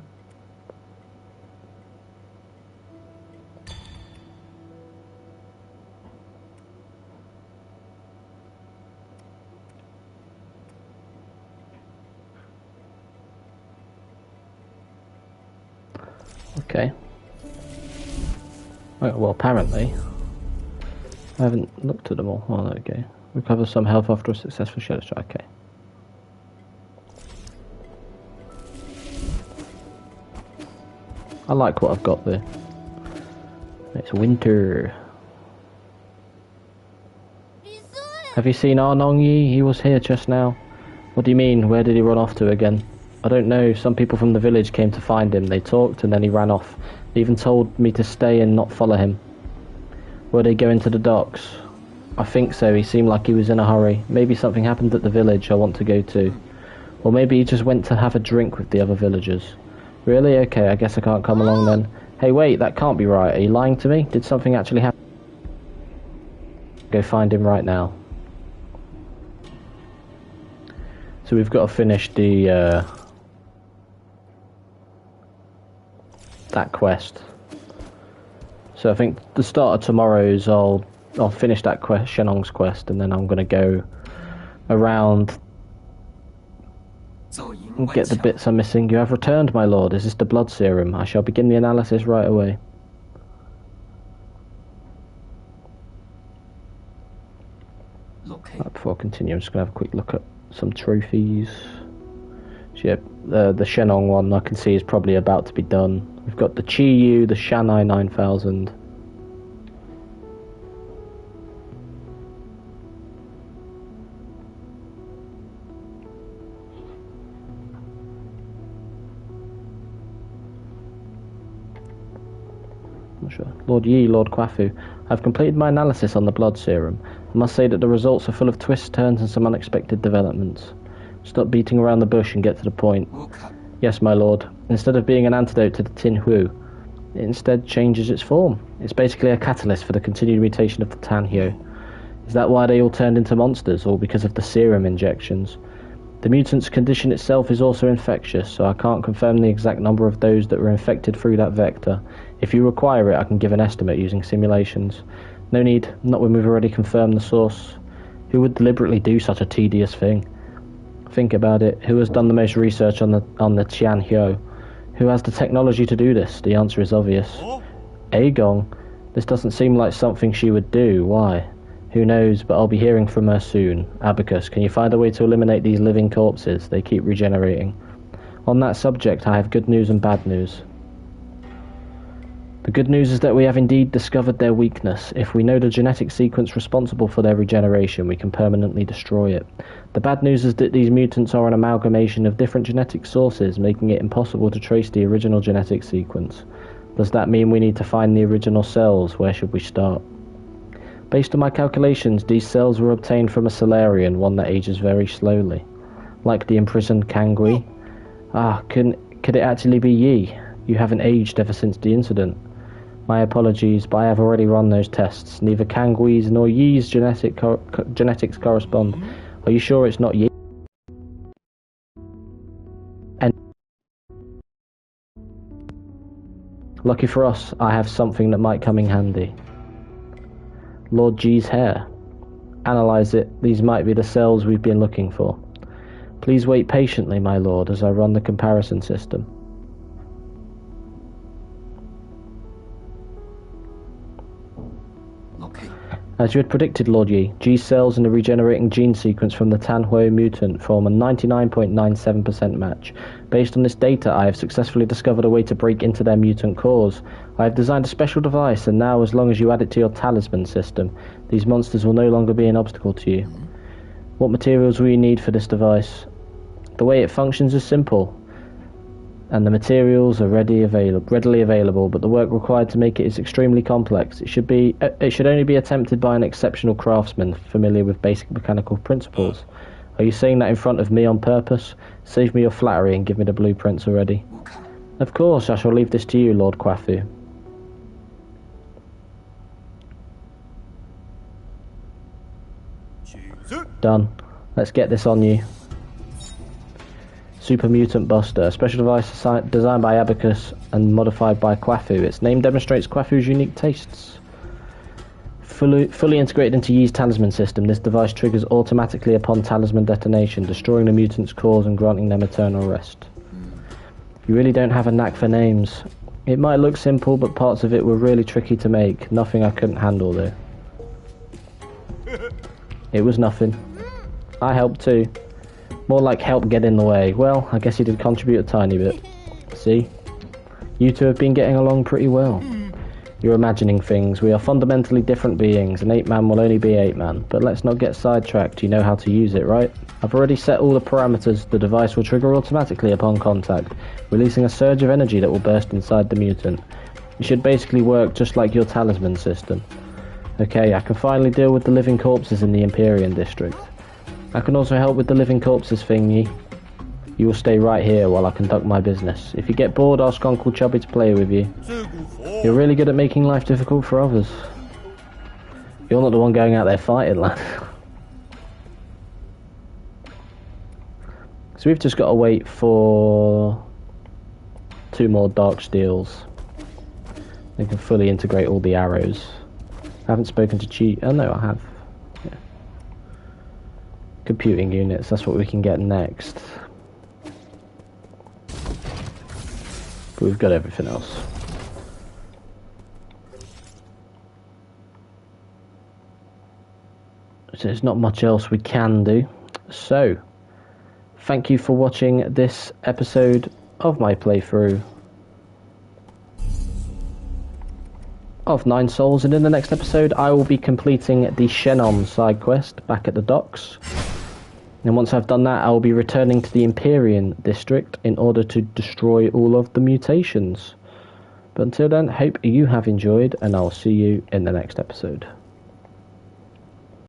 Okay. Right, well, apparently, I haven't looked at them all. Oh, there we go. Recover some health after a successful shadow strike. Okay. I like what I've got there. It's winter. Have you seen Arnong Yi? He was here just now. What do you mean? Where did he run off to again? I don't know. Some people from the village came to find him. They talked and then he ran off. He even told me to stay and not follow him. Were they going to the docks? I think so. He seemed like he was in a hurry. Maybe something happened at the village I want to go to. Or maybe he just went to have a drink with the other villagers. Really? Okay, I guess I can't come along then. Hey, wait, that can't be right. Are you lying to me? Did something actually happen? Go find him right now. So we've got to finish the that quest. So I think the start of tomorrow's I'll finish that quest, Shenong's quest, and then I'm gonna go around and get the bits I'm missing. You have returned, my lord. Is this the blood serum? I shall begin the analysis right away. Before I continue, I'm just gonna have a quick look at some trophies. So yeah, the Shenong one I can see is probably about to be done. We've got the Chi-Yu, the Shanai 9000. Not sure. Lord Yi, Lord Kwafu, I've completed my analysis on the blood serum. I must say that the results are full of twists, turns, and some unexpected developments. Stop beating around the bush and get to the point. Yes, my lord. Instead of being an antidote to the Tin Hu, it instead changes its form. It's basically a catalyst for the continued mutation of the Tan Hyo. Is that why they all turned into monsters, or because of the serum injections? The mutant's condition itself is also infectious, so I can't confirm the exact number of those that were infected through that vector. If you require it, I can give an estimate using simulations. No need, not when we've already confirmed the source. Who would deliberately do such a tedious thing? Think about it. Who has done the most research on the Tian Hyo? Who has the technology to do this? The answer is obvious. Agong? This doesn't seem like something she would do. Why? Who knows, but I'll be hearing from her soon. Abacus, can you find a way to eliminate these living corpses? They keep regenerating. On that subject, I have good news and bad news. The good news is that we have indeed discovered their weakness. If we know the genetic sequence responsible for their regeneration, we can permanently destroy it. The bad news is that these mutants are an amalgamation of different genetic sources, making it impossible to trace the original genetic sequence. Does that mean we need to find the original cells? Where should we start? Based on my calculations, these cells were obtained from a Solarian, one that ages very slowly. Like the imprisoned Kangui. Could it actually be Yi? You haven't aged ever since the incident. My apologies, but I have already run those tests. Neither Kangui's nor Yi's genetics correspond. Are you sure it's not Yi? And lucky for us, I have something that might come in handy. Lord G's hair. Analyze it. These might be the cells we've been looking for. Please wait patiently, my lord, as I run the comparison system. As you had predicted, Lord Yi, G cells and the regenerating gene sequence from the Tan Hyo mutant form a 99.97% match. Based on this data, I have successfully discovered a way to break into their mutant cores. I have designed a special device, and now, as long as you add it to your talisman system, these monsters will no longer be an obstacle to you. What materials will you need for this device? The way it functions is simple, and the materials are readily available, but the work required to make it is extremely complex. It should only be attempted by an exceptional craftsman familiar with basic mechanical principles. Are you saying that in front of me on purpose? Save me your flattery and give me the blueprints already. Of course, I shall leave this to you, Lord Kwafu. Done. Let's get this on you. Super Mutant Buster, a special device designed by Abacus and modified by Kwafu. Its name demonstrates Kwafu's unique tastes. Fully integrated into Yi's talisman system, this device triggers automatically upon talisman detonation, destroying the mutant's cores and granting them eternal rest. You really don't have a knack for names. It might look simple, but parts of it were really tricky to make. Nothing I couldn't handle, though. It was nothing. I helped too. More like help get in the way. Well, I guess you did contribute a tiny bit. See? You two have been getting along pretty well. You're imagining things. We are fundamentally different beings. An 8-man will only be 8-man. But let's not get sidetracked. You know how to use it, right? I've already set all the parameters. The device will trigger automatically upon contact, releasing a surge of energy that will burst inside the mutant. It should basically work just like your talisman system. Okay, I can finally deal with the living corpses in the Empyrean district. I can also help with the living corpses thingy. You will stay right here while I conduct my business. If you get bored, ask Uncle Chubby to play with you. You're really good at making life difficult for others. You're not the one going out there fighting, lad. So we've just got to wait for 2 more dark steels. They can fully integrate all the arrows. I haven't spoken to Chi. Oh no, I have. Yeah. Computing units, that's what we can get next. But we've got everything else. So there's not much else we can do. So, thank you for watching this episode of my playthrough of Nine Souls, and in the next episode I will be completing the Shannon side quest back at the docks. And once I've done that, I will be returning to the Empyrean district in order to destroy all of the mutations. But until then, hope you have enjoyed, and I'll see you in the next episode.